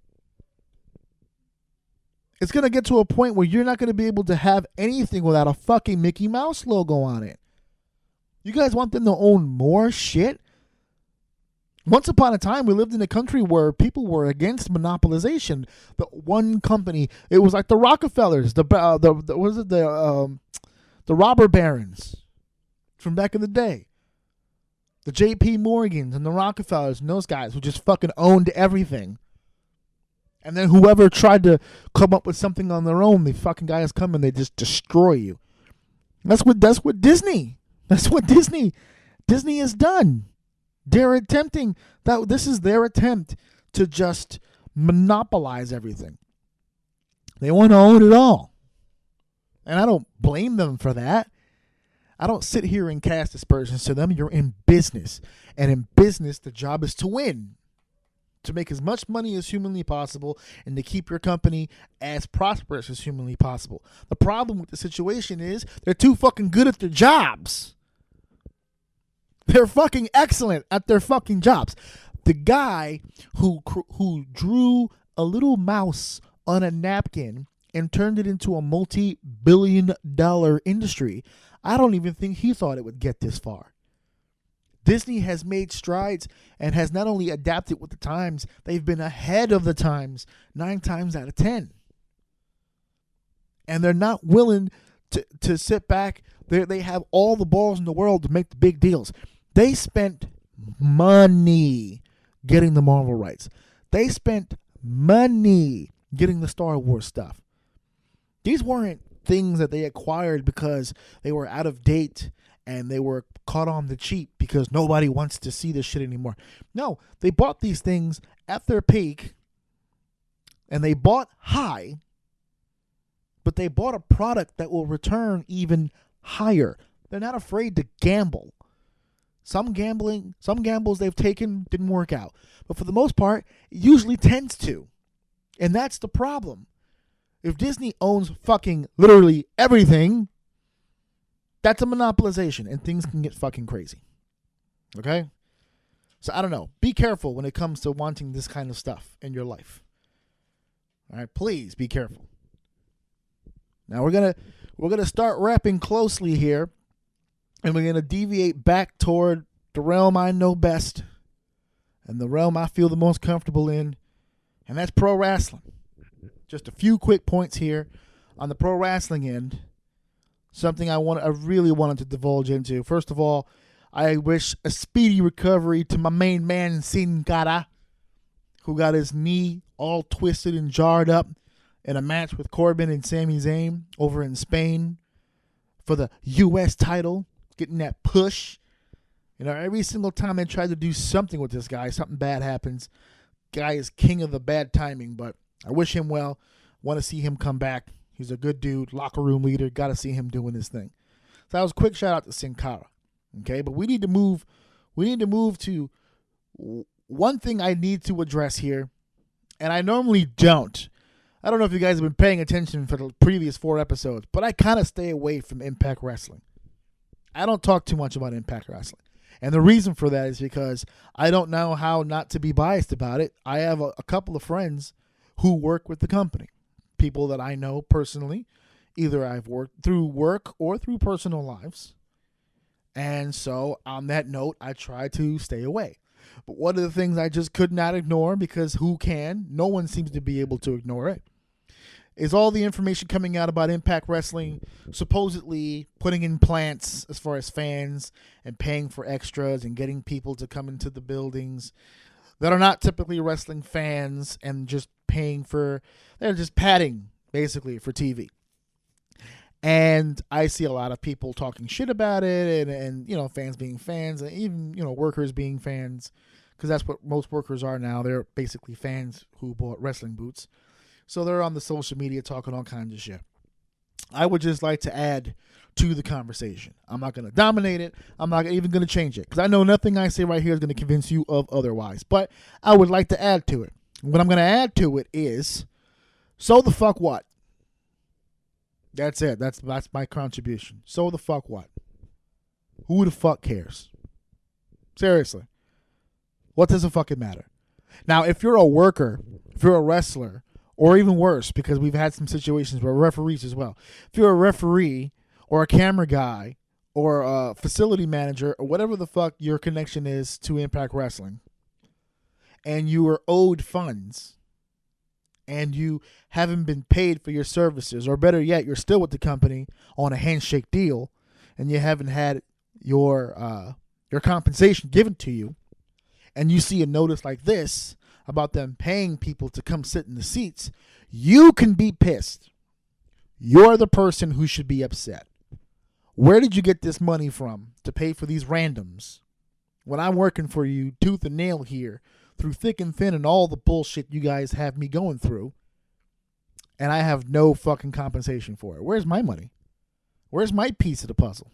It's going to get to a point where you're not going to be able to have anything without a fucking Mickey Mouse logo on it. You guys want them to own more shit? Once upon a time, we lived in a country where people were against monopolization. The one company, it was like the Rockefellers, the robber barons from back in the day, the J.P. Morgans and the Rockefellers and those guys who just fucking owned everything. And then whoever tried to come up with something on their own, the fucking guys come and they just destroy you. That's what Disney has done. They're attempting that. This is their attempt to just monopolize everything. They want to own it all. And I don't blame them for that. I don't sit here and cast aspersions to them. You're in business. And in business, the job is to win. To make as much money as humanly possible and to keep your company as prosperous as humanly possible. The problem with the situation is they're too fucking good at their jobs. They're fucking excellent at their fucking jobs. The guy who drew a little mouse on a napkin and turned it into a multi-billion-dollar industry, I don't even think he thought it would get this far. Disney has made strides and has not only adapted with the times, they've been ahead of the times 9 times out of 10. And they're not willing to sit back. They have all the balls in the world to make the big deals. They spent money getting the Marvel rights. They spent money getting the Star Wars stuff. These weren't things that they acquired because they were out of date and they were caught on the cheap because nobody wants to see this shit anymore. No, they bought these things at their peak and they bought high, but they bought a product that will return even higher. They're not afraid to gamble. Some gambles they've taken didn't work out. But for the most part, it usually tends to. And that's the problem. If Disney owns fucking literally everything, that's a monopolization and things can get fucking crazy. Okay? So I don't know. Be careful when it comes to wanting this kind of stuff in your life. All right, please be careful. Now we're gonna start wrapping closely here, and we're gonna deviate back toward the realm I know best, and the realm I feel the most comfortable in, and that's pro wrestling. Just a few quick points here on the pro wrestling end. Something I really wanted to divulge into. First of all, I wish a speedy recovery to my main man, Sin Cara, who got his knee all twisted and jarred up in a match with Corbin and Sami Zayn over in Spain for the U.S. title, getting that push. You know, every single time they try to do something with this guy, something bad happens. Guy is king of the bad timing, but I wish him well. Want to see him come back. He's a good dude, locker room leader. Got to see him doing his thing. So that was a quick shout out to Sin Cara. Okay, but we need to move to one thing I need to address here, and I normally don't. I don't know if you guys have been paying attention for the previous 4 episodes, but I kind of stay away from Impact Wrestling. I don't talk too much about Impact Wrestling. And the reason for that is because I don't know how not to be biased about it. I have a couple of friends who work with the company, people that I know personally. Either I've worked through work or through personal lives. And so on that note, I try to stay away. But one of the things I just could not ignore, because who can? No one seems to be able to ignore it, is all the information coming out about Impact Wrestling supposedly putting in plants as far as fans and paying for extras and getting people to come into the buildings that are not typically wrestling fans and just they're just padding basically for TV. And I see a lot of people talking shit about it and you know, fans being fans and even, you know, workers being fans, because that's what most workers are now. They're basically fans who bought wrestling boots. So they're on the social media talking all kinds of shit. I would just like to add to the conversation. I'm not going to dominate it. I'm not even going to change it, because I know nothing I say right here is going to convince you of otherwise. But I would like to add to it. What I'm going to add to it is, so the fuck what? That's it. That's my contribution. So the fuck what? Who the fuck cares? Seriously. What does it fucking matter? Now, if you're a worker, if you're a wrestler, or even worse, because we've had some situations where referees as well. If you're a referee or a camera guy or a facility manager or whatever the fuck your connection is to Impact Wrestling, and you are owed funds, and you haven't been paid for your services, or better yet, you're still with the company on a handshake deal, and you haven't had your compensation given to you, and you see a notice like this about them paying people to come sit in the seats, you can be pissed. You're the person who should be upset. Where did you get this money from to pay for these randoms when I'm working for you tooth and nail here through thick and thin and all the bullshit you guys have me going through, and I have no fucking compensation for it? Where's my money? Where's my piece of the puzzle?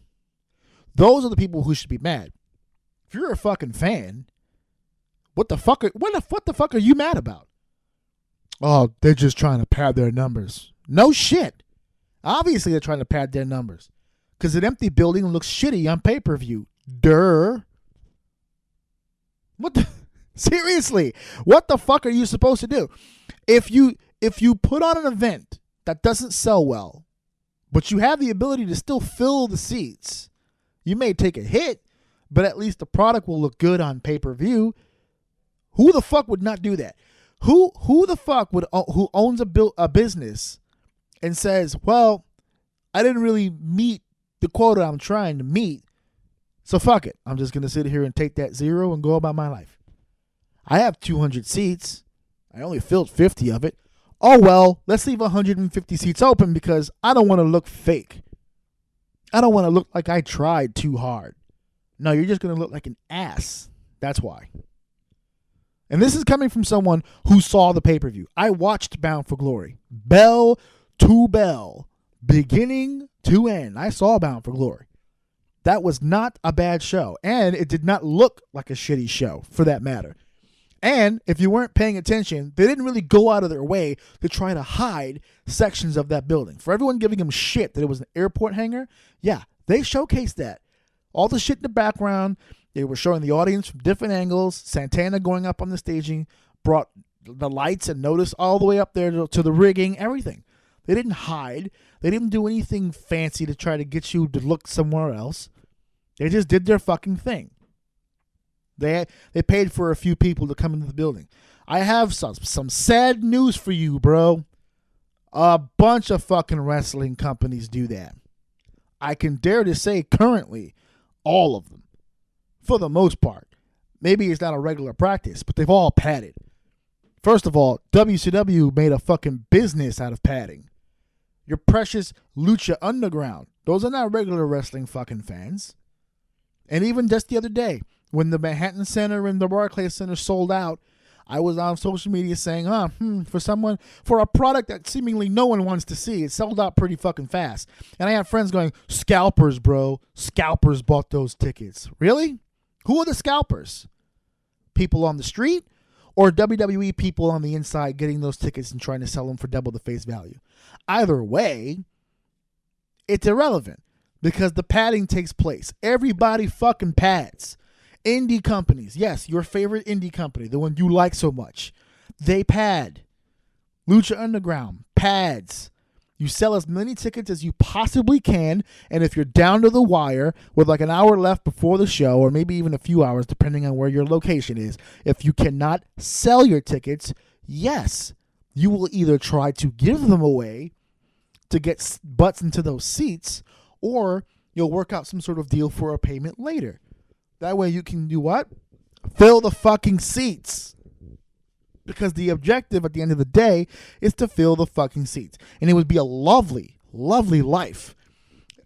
Those are the people who should be mad. If you're a fucking fan, what the fuck are you mad about? Oh, they're just trying to pad their numbers. No shit. Obviously they're trying to pad their numbers, because an empty building looks shitty on pay-per-view. Durr. What the? Seriously, what the fuck are you supposed to do? If you put on an event that doesn't sell well, but you have the ability to still fill the seats, you may take a hit, but at least the product will look good on pay-per-view. Who the fuck would not do that? Who the fuck who owns a business and says, well, I didn't really meet the quota I'm trying to meet, so fuck it. I'm just going to sit here and take that 0 and go about my life. I have 200 seats. I only filled 50 of it. Oh, well, let's leave 150 seats open because I don't want to look fake. I don't want to look like I tried too hard. No, you're just going to look like an ass. That's why. And this is coming from someone who saw the pay-per-view. I watched Bound for Glory. Bell to bell. Beginning to end. I saw Bound for Glory. That was not a bad show. And it did not look like a shitty show, for that matter. And if you weren't paying attention, they didn't really go out of their way to try to hide sections of that building. For everyone giving them shit that it was an airport hangar, yeah, they showcased that. All the shit in the background, They were showing the audience from different angles. Santana going up on the staging brought the lights and notice all the way up there to the rigging, everything. They didn't hide. They didn't do anything fancy to try to get you to look somewhere else. They just did their fucking thing. They paid for a few people to come into the building. I have some sad news for you, bro. A bunch of fucking wrestling companies do that. I can dare to say currently, all of them. For the most part. Maybe it's not a regular practice, but they've all padded. First of all, WCW made a fucking business out of padding. Your precious Lucha Underground. Those are not regular wrestling fucking fans. And even just the other day, when the Manhattan Center and the Barclays Center sold out, I was on social media saying, for a product that seemingly no one wants to see, it sold out pretty fucking fast. And I have friends going, scalpers, bro. Scalpers bought those tickets. Really? Who are the scalpers? People on the street or WWE people on the inside getting those tickets and trying to sell them for double the face value? Either way, it's irrelevant because the padding takes place. Everybody fucking pads. Indie companies, yes, your favorite indie company, the one you like so much, they pad. Lucha Underground pads. You sell as many tickets as you possibly can, and if you're down to the wire with like an hour left before the show, or maybe even a few hours depending on where your location is, if you cannot sell your tickets, yes, you will either try to give them away to get butts into those seats, or you'll work out some sort of deal for a payment later. That way you can do what? Fill the fucking seats. Because the objective at the end of the day is to fill the fucking seats. And it would be a lovely, lovely life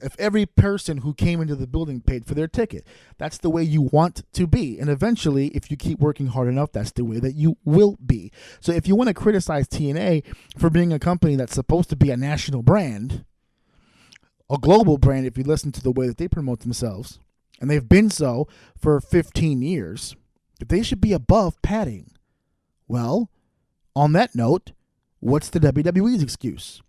if every person who came into the building paid for their ticket. That's the way you want to be. And eventually, if you keep working hard enough, that's the way that you will be. So if you want to criticize TNA for being a company that's supposed to be a national brand, a global brand if you listen to the way that they promote themselves, and they've been so for 15 years, that they should be above padding. Well, on that note, what's the WWE's excuse?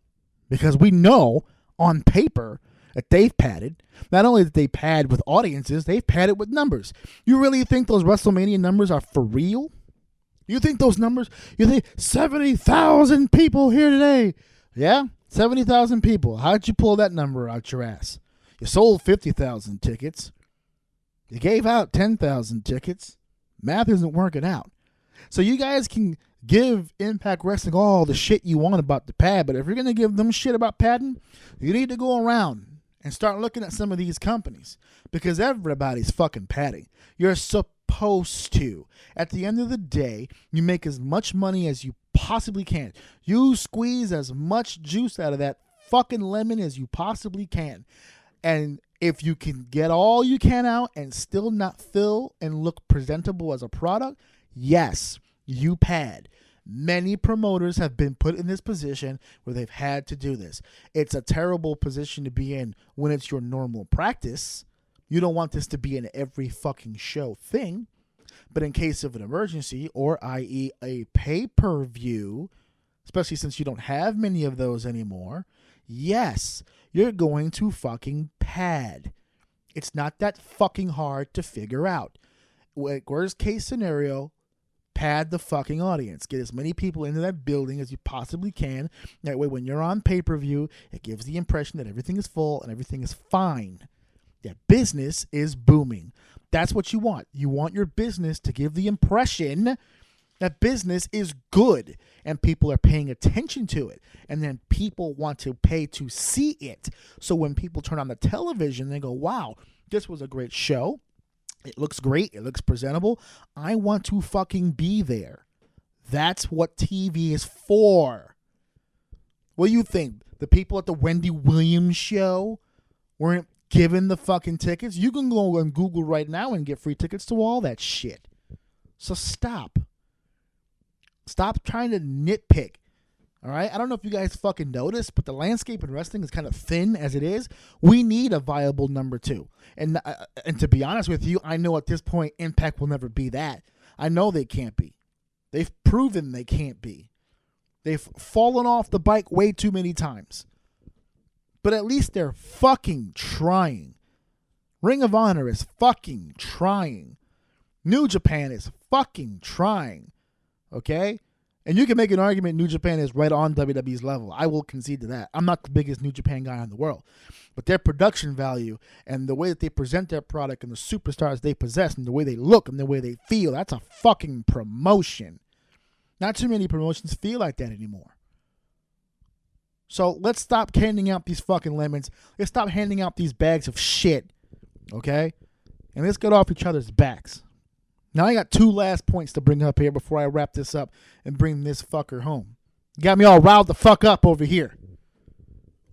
Because we know on paper that they've padded. Not only that they pad with audiences, they've padded with numbers. You really think those WrestleMania numbers are for real? You think those numbers, you think 70,000 people here today? Yeah, 70,000 people. How'd you pull that number out your ass? You sold 50,000 tickets. You gave out 10,000 tickets. Math isn't working out. So you guys can give Impact Wrestling all the shit you want about the pad, but if you're going to give them shit about padding, you need to go around and start looking at some of these companies because everybody's fucking padding. You're supposed to. At the end of the day, you make as much money as you possibly can. You squeeze as much juice out of that fucking lemon as you possibly can. And if you can get all you can out and still not fill and look presentable as a product, yes, you pad. Many promoters have been put in this position where they've had to do this. It's a terrible position to be in when it's your normal practice. You don't want this to be an every fucking show thing. But in case of an emergency, or i.e. a pay-per-view, especially since you don't have many of those anymore, yes, you're going to fucking pad. It's not that fucking hard to figure out. Worst case scenario, pad the fucking audience. Get as many people into that building as you possibly can. That way when you're on pay-per-view, it gives the impression that everything is full and everything is fine. That business is booming. That's what you want. You want your business to give the impression that business is good and people are paying attention to it. And then people want to pay to see it. So when people turn on the television, they go, wow, this was a great show. It looks great. It looks presentable. I want to fucking be there. That's what TV is for. What do you think? The people at the Wendy Williams show weren't given the fucking tickets? You can go on Google right now and get free tickets to all that shit. So stop. Stop trying to nitpick. All right? I don't know if you guys fucking noticed, but the landscape in wrestling is kind of thin as it is. We need a viable number two. And to be honest with you, I know at this point Impact will never be that. I know they can't be. They've proven they can't be. They've fallen off the bike way too many times. But at least they're fucking trying. Ring of Honor is fucking trying. New Japan is fucking trying. Okay? And you can make an argument New Japan is right on WWE's level. I will concede to that. I'm not the biggest New Japan guy in the world. But their production value and the way that they present their product and the superstars they possess and the way they look and the way they feel, that's a fucking promotion. Not too many promotions feel like that anymore. So let's stop handing out these fucking lemons. Let's stop handing out these bags of shit. Okay? And let's get off each other's backs. Now I got 2 last points to bring up here before I wrap this up and bring this fucker home. You got me all riled the fuck up over here.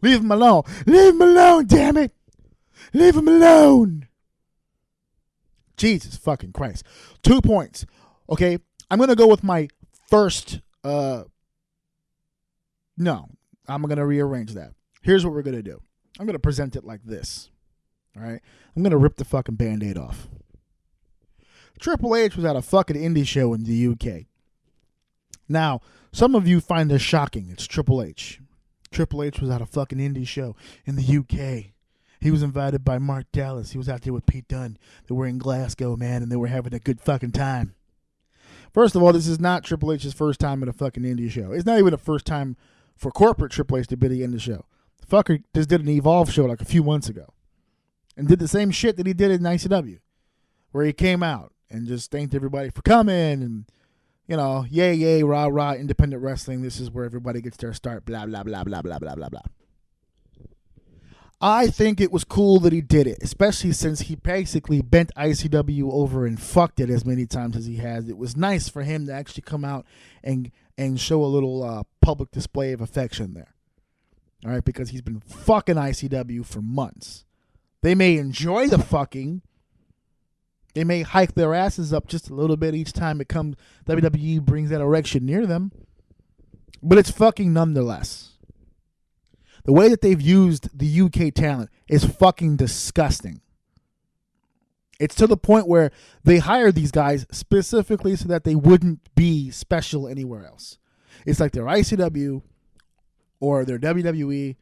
Leave him alone. Leave him alone, damn it. Leave him alone. Jesus fucking Christ. 2 points. Okay, I'm going to go with my first. No, I'm going to rearrange that. Here's what we're going to do. I'm going to present it like this. All right? I'm going to rip the fucking Band-Aid off. Triple H was at a fucking indie show in the UK. Now, some of you find this shocking. It's Triple H. Triple H was at a fucking indie show in the UK. He was invited by Mark Dallas. He was out there with Pete Dunne. They were in Glasgow, man, and they were having a good fucking time. First of all, this is not Triple H's first time at a fucking indie show. It's not even the first time for corporate Triple H to be at the indie show. The fucker just did an Evolve show like a few months ago and did the same shit that he did in ICW, where he came out and just thanked everybody for coming and, you know, yay, yay, rah, rah, independent wrestling. This is where everybody gets their start, blah, blah, blah, blah, blah, blah, blah, blah. I think it was cool that he did it, especially since he basically bent ICW over and fucked it as many times as he has. It was nice for him to actually come out and show a little public display of affection there. All right, because he's been fucking ICW for months. They may enjoy the fucking. They may hike their asses up just a little bit each time it comes. WWE brings that erection near them. But it's fucking nonetheless. The way that they've used the UK talent is fucking disgusting. It's to the point where they hired these guys specifically so that they wouldn't be special anywhere else. It's like they're ICW or they're WWE,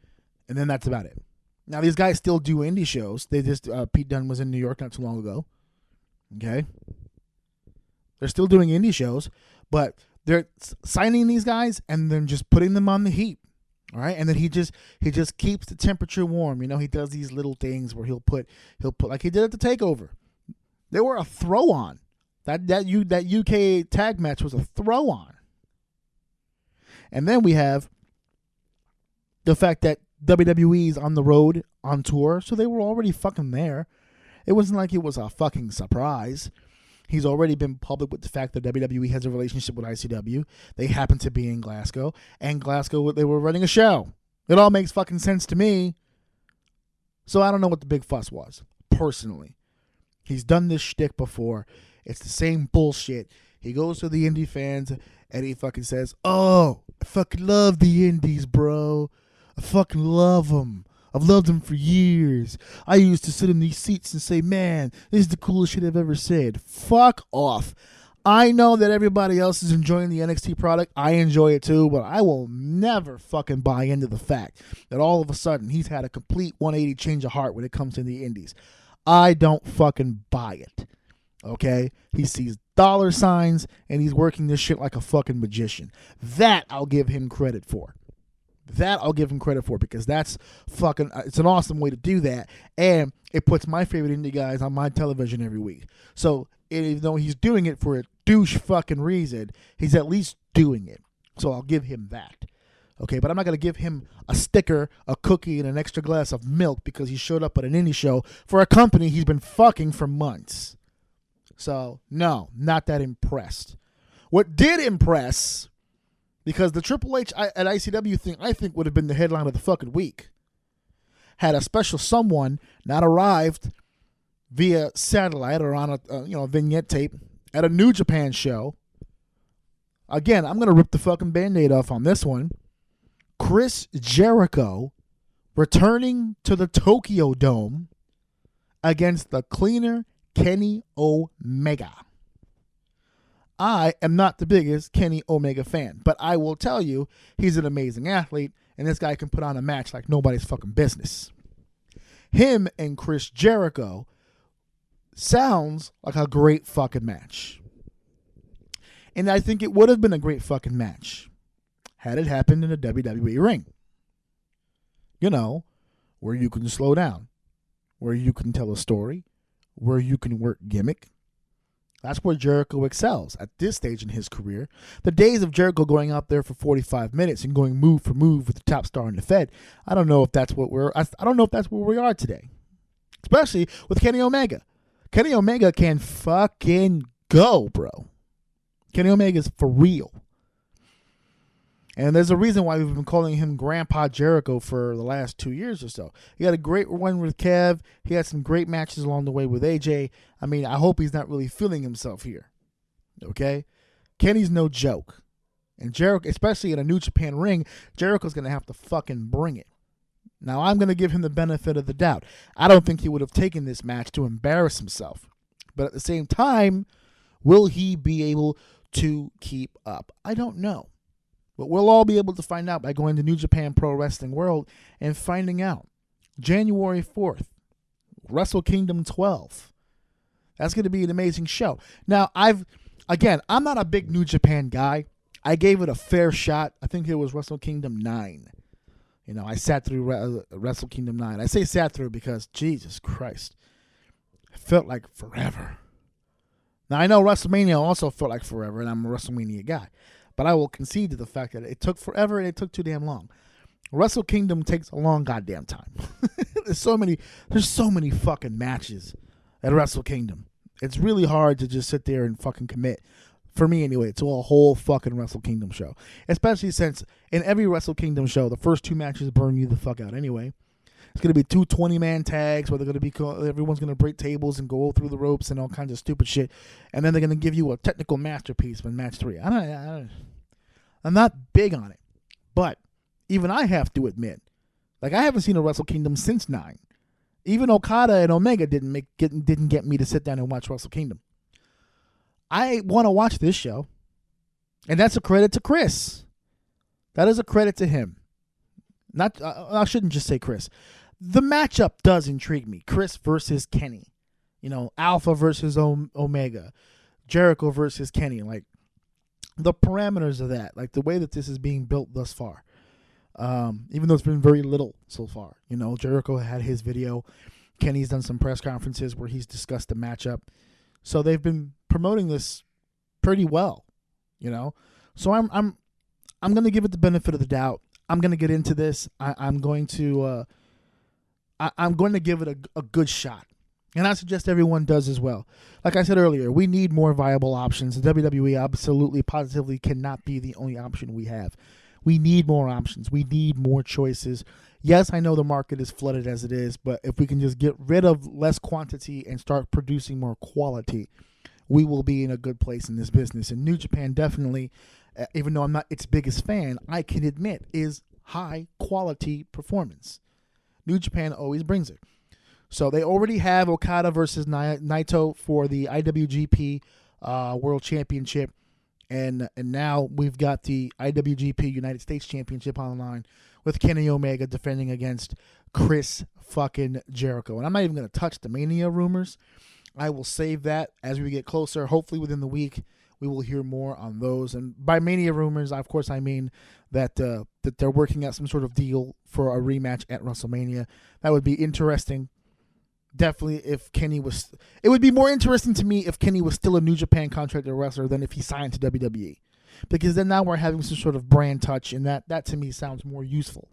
and then that's about it. Now, these guys still do indie shows. They just Pete Dunne was in New York not too long ago. Okay? They're still doing indie shows, but they're signing these guys and then just putting them on the heat. All right? And then he just keeps the temperature warm. You know, he does these little things where he'll put like he did at the TakeOver. They were a throw on. That UK tag match was a throw on. And then we have the fact that WWE's on the road on tour, so they were already fucking there. It wasn't like it was a fucking surprise. He's already been public with the fact that WWE has a relationship with ICW. They happen to be in Glasgow. And Glasgow, they were running a show. It all makes fucking sense to me. So I don't know what the big fuss was, personally. He's done this shtick before. It's the same bullshit. He goes to the indie fans and he fucking says, "Oh, I fucking love the indies, bro. I fucking love them. I've loved them for years. I used to sit in these seats and say, man, this is the coolest shit I've ever said." Fuck off. I know that everybody else is enjoying the NXT product. I enjoy it too, but I will never fucking buy into the fact that all of a sudden he's had a complete 180 change of heart when it comes to the indies. I don't fucking buy it. Okay? He sees dollar signs and he's working this shit like a fucking magician. That I'll give him credit for. Because that's fucking, it's an awesome way to do that. And it puts my favorite indie guys on my television every week. So even though he's doing it for a douche fucking reason, he's at least doing it. So I'll give him that. Okay, but I'm not going to give him a sticker, a cookie, and an extra glass of milk because he showed up at an indie show for a company he's been fucking for months. So, no, not that impressed. What did impress, because the Triple H at ICW thing, I think, would have been the headline of the fucking week, had a special someone not arrived via satellite or on a vignette tape at a New Japan show. Again, I'm going to rip the fucking Band-Aid off on this one. Chris Jericho returning to the Tokyo Dome against the cleaner Kenny Omega. I am not the biggest Kenny Omega fan, but I will tell you he's an amazing athlete, and this guy can put on a match like nobody's fucking business. Him and Chris Jericho sounds like a great fucking match. And I think it would have been a great fucking match had it happened in a WWE ring. You know, where you can slow down, where you can tell a story, where you can work gimmick. That's where Jericho excels at this stage in his career. The days of Jericho going out there for 45 minutes and going move for move with the top star in the Fed, I don't know if that's what I don't know if that's where we are today. Especially with Kenny Omega. Kenny Omega can fucking go, bro. Kenny Omega is for real. And there's a reason why we've been calling him Grandpa Jericho for the last 2 years or so. He had a great run with Kev. He had some great matches along the way with AJ. I mean, I hope he's not really feeling himself here. Okay? Kenny's no joke. And Jericho, especially in a New Japan ring, Jericho's going to have to fucking bring it. Now, I'm going to give him the benefit of the doubt. I don't think he would have taken this match to embarrass himself. But at the same time, will he be able to keep up? I don't know. But we'll all be able to find out by going to New Japan Pro Wrestling World and finding out. January 4th, Wrestle Kingdom 12. That's going to be an amazing show. Now, I'm not a big New Japan guy. I gave it a fair shot. I think it was Wrestle Kingdom 9. You know, I sat through Wrestle Kingdom 9. I say sat through because, Jesus Christ, it felt like forever. Now, I know WrestleMania also felt like forever, and I'm a WrestleMania guy. But I will concede to the fact that it took forever and it took too damn long. Wrestle Kingdom takes a long goddamn time. There's so many fucking matches at Wrestle Kingdom. It's really hard to just sit there and fucking commit, for me anyway, to a whole fucking Wrestle Kingdom show. Especially since in every Wrestle Kingdom show, the first 2 matches burn you the fuck out anyway. It's going to be 2 20-man tags where they're going to be everyone's going to break tables and go through the ropes and all kinds of stupid shit. And then they're going to give you a technical masterpiece in match 3. I'm not big on it. But even I have to admit, like, I haven't seen a Wrestle Kingdom since 9. Even Okada and Omega didn't get me to sit down and watch Wrestle Kingdom. I want to watch this show. And that's a credit to Chris. That is a credit to him. Not I shouldn't just say Chris. The matchup does intrigue me. Chris versus Kenny. You know, Alpha versus Omega. Jericho versus Kenny. Like, the parameters of that. Like, the way that this is being built thus far. Even though it's been very little so far. You know, Jericho had his video. Kenny's done some press conferences where he's discussed the matchup. So they've been promoting this pretty well. You know? So I'm going to give it the benefit of the doubt. I'm going to get into this. I'm going to give it a good shot. And I suggest everyone does as well. Like I said earlier, we need more viable options. The WWE absolutely, positively cannot be the only option we have. We need more options. We need more choices. Yes, I know the market is flooded as it is, but if we can just get rid of less quantity and start producing more quality, we will be in a good place in this business. And New Japan definitely, even though I'm not its biggest fan, I can admit is high quality performance. New Japan always brings it. So they already have Okada versus Naito for the IWGP World Championship. And now we've got the IWGP United States Championship on the line with Kenny Omega defending against Chris fucking Jericho. And I'm not even going to touch the Mania rumors. I will save that as we get closer. Hopefully within the week, we will hear more on those. And by Mania rumors, of course, I mean that they're working out some sort of deal for a rematch at WrestleMania. That would be interesting. Definitely if Kenny was... It would be more interesting to me if Kenny was still a New Japan contracted wrestler than if he signed to WWE. Because then now we're having some sort of brand touch, and that to me sounds more useful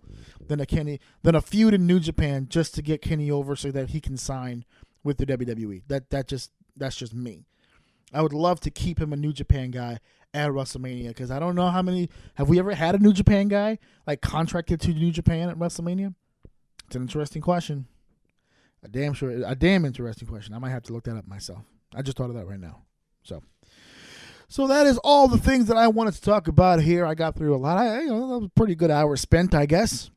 than a feud in New Japan just to get Kenny over so that he can sign with the WWE. That's just me. I would love to keep him a New Japan guy at WrestleMania because I don't know how many... Have we ever had a New Japan guy like contracted to New Japan at WrestleMania? It's an interesting question. A damn interesting question. I might have to look that up myself. I just thought of that right now. So that is all the things that I wanted to talk about here. I got through a lot. That was a pretty good hour spent, I guess.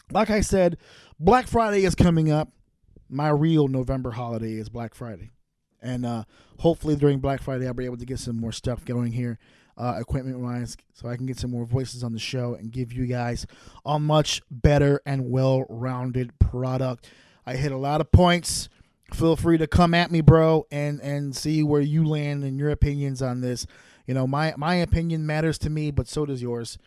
Like I said, Black Friday is coming up. My real November holiday is Black Friday. And hopefully during Black Friday, I'll be able to get some more stuff going here, equipment-wise, so I can get some more voices on the show and give you guys a much better and well-rounded product. I hit a lot of points feel free to come at me, bro, and see where you land and your opinions on this. You know, my opinion matters to me, but so does yours.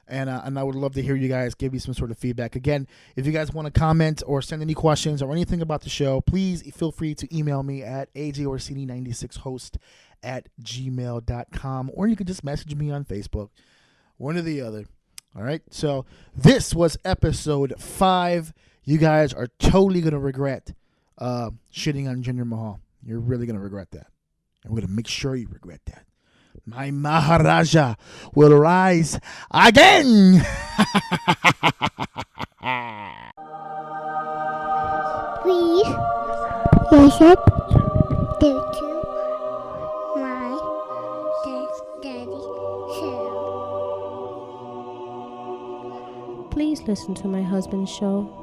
And I would love to hear you guys give me some sort of feedback. Again, if you guys want to comment or send any questions or anything about the show, please feel free to email me at ajorsini96host@gmail.com, or you can just message me on Facebook. One or the other. All right. So this was episode 5. You guys are totally going to regret shitting on Jinder Mahal. You're really going to regret that. And we're going to make sure you regret that. My Maharaja will rise again. Please listen to my daddy show. Please listen to my husband's show.